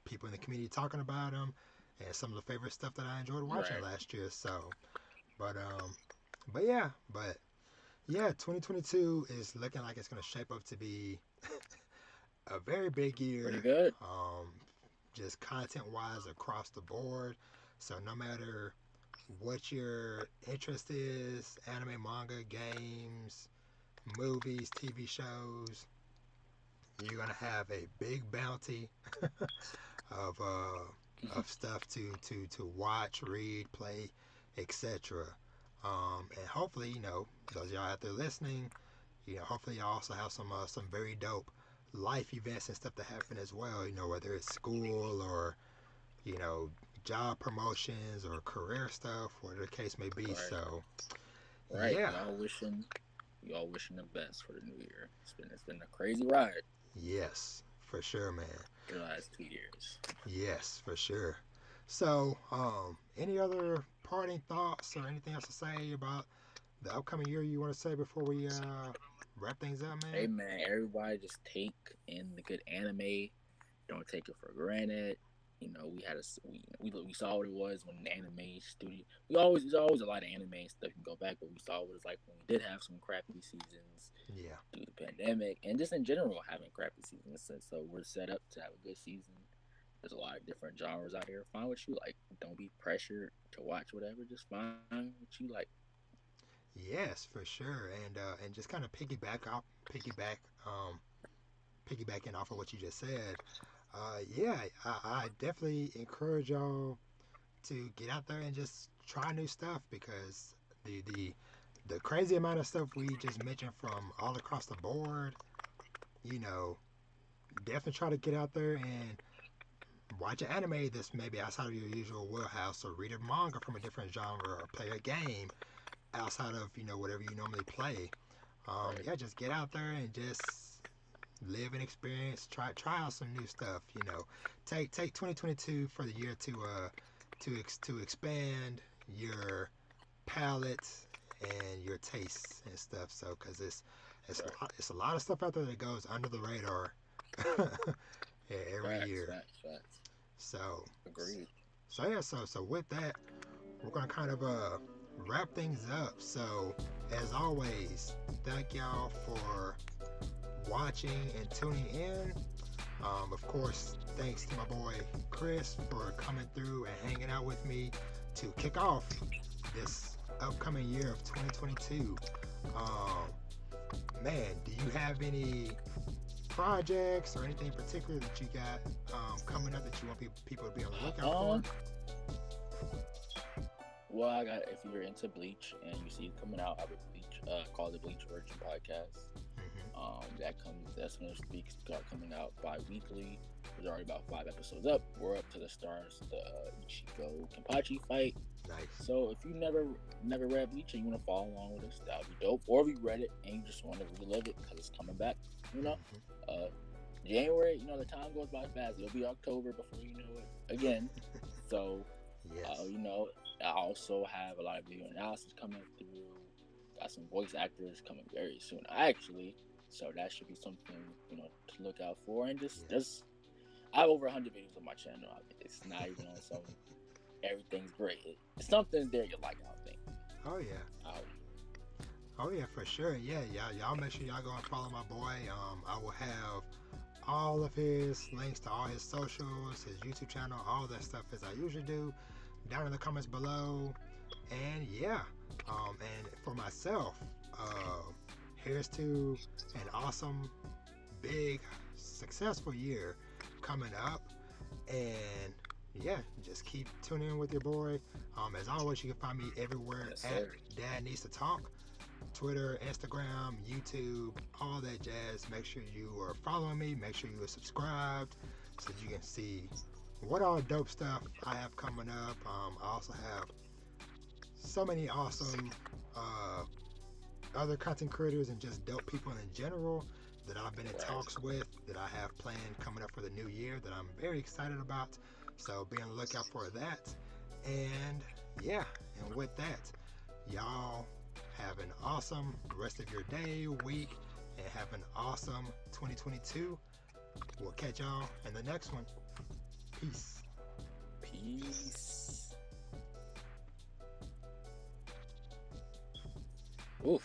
People in the community talking about them, and some of the favorite stuff that I enjoyed watching Right. last year. So, but but yeah, but yeah, 2022 is looking like it's gonna shape up to be a very big Pretty year. good. Um, just content wise across the board. So no matter what your interest is, anime, manga, games, movies, TV shows, you're gonna have a big bounty of stuff to watch, read, play, etc. And hopefully, those of y'all out there listening, hopefully y'all also have some very dope life events and stuff that happen as well. Whether it's school or you know job promotions or career stuff, whatever the case may be. Right. So Right. yeah, We all wishing the best for the new year. It's been a crazy ride yes, for sure, man. the last 2 years. Yes, for sure. So, any other parting thoughts or anything else to say about the upcoming year you want to say before we wrap things up, Hey man? man, everybody just take in the good anime. Don't take it for granted. We had we saw what it was when the anime studio. There's always a lot of anime and stuff you can go back, but we saw what it's like when we did have some crappy seasons Yeah. due to the pandemic, and just in general having crappy seasons. So we're set up to have a good season. There's a lot of different genres out here. Find what you like. Don't be pressured to watch whatever. Just find what you like. Yes, for sure. And just kind of piggyback um piggybacking off of what you just said. Yeah, I definitely encourage y'all to get out there and just try new stuff because the crazy amount of stuff we just mentioned from all across the board, you know, definitely try to get out there and watch an anime that's maybe outside of your usual wheelhouse or read a manga from a different genre or play a game outside of, whatever you normally play. Right. Yeah, just get out there and just live and experience, try out some new stuff, take 2022 for the year to expand your palette and your tastes and stuff. So, because Right. it's a lot of stuff out there that goes under the radar every Facts. year. Facts. Facts. So, Agreed. so with that, we're gonna kind of wrap things up. So, as always, thank y'all for watching and tuning in. Of course, thanks to my boy Chris for coming through and hanging out with me to kick off this upcoming year of 2022. Um, Man, do you have any projects or anything in particular that you got coming up that you want people to be on the lookout for? Um. Well, I got if you're into Bleach and you see it coming out, I would Bleach. Called the Bleach Virgin Podcast. Mm-hmm. That's going to start coming out bi-weekly. There's already about 5 episodes up. We're up to the stars, the Ichigo Kenpachi fight. Nice. So if you never read Bleach and you want to follow along with us, that would be dope. Or if you read it and you just want to relive it because it's coming back, Mm-hmm. January, the time goes by fast. It'll be October before you know it again. So, Yes. I also have a lot of video analysis coming through. Got some voice actors coming very soon, actually. So that should be something to look out for. And just I have over 100 videos on my channel. It's not even on some everything's great. Something's there you like. I think. Oh yeah. Oh yeah, for sure. Yeah, y'all make sure y'all go and follow my boy. I will have all of his links to all his socials, his YouTube channel, all that stuff as I usually do, down in the comments below. And yeah, and for myself, here's to an awesome, big, successful year coming up. And yeah, just keep tuning in with your boy. As always, you can find me everywhere Yes, at sir. Dad Needs to Talk. Twitter, Instagram, YouTube, all that jazz. Make sure you are following me. Make sure you are subscribed so that you can see what all dope stuff I have coming up. I also have so many awesome other content creators and just dope people in general that I've been in talks with, that I have planned coming up for the new year that I'm very excited about. So be on the lookout for that. And yeah, and with that, y'all have an awesome rest of your day, week, and have an awesome 2022. We'll catch y'all in the next one. Peace. Peace. Oof.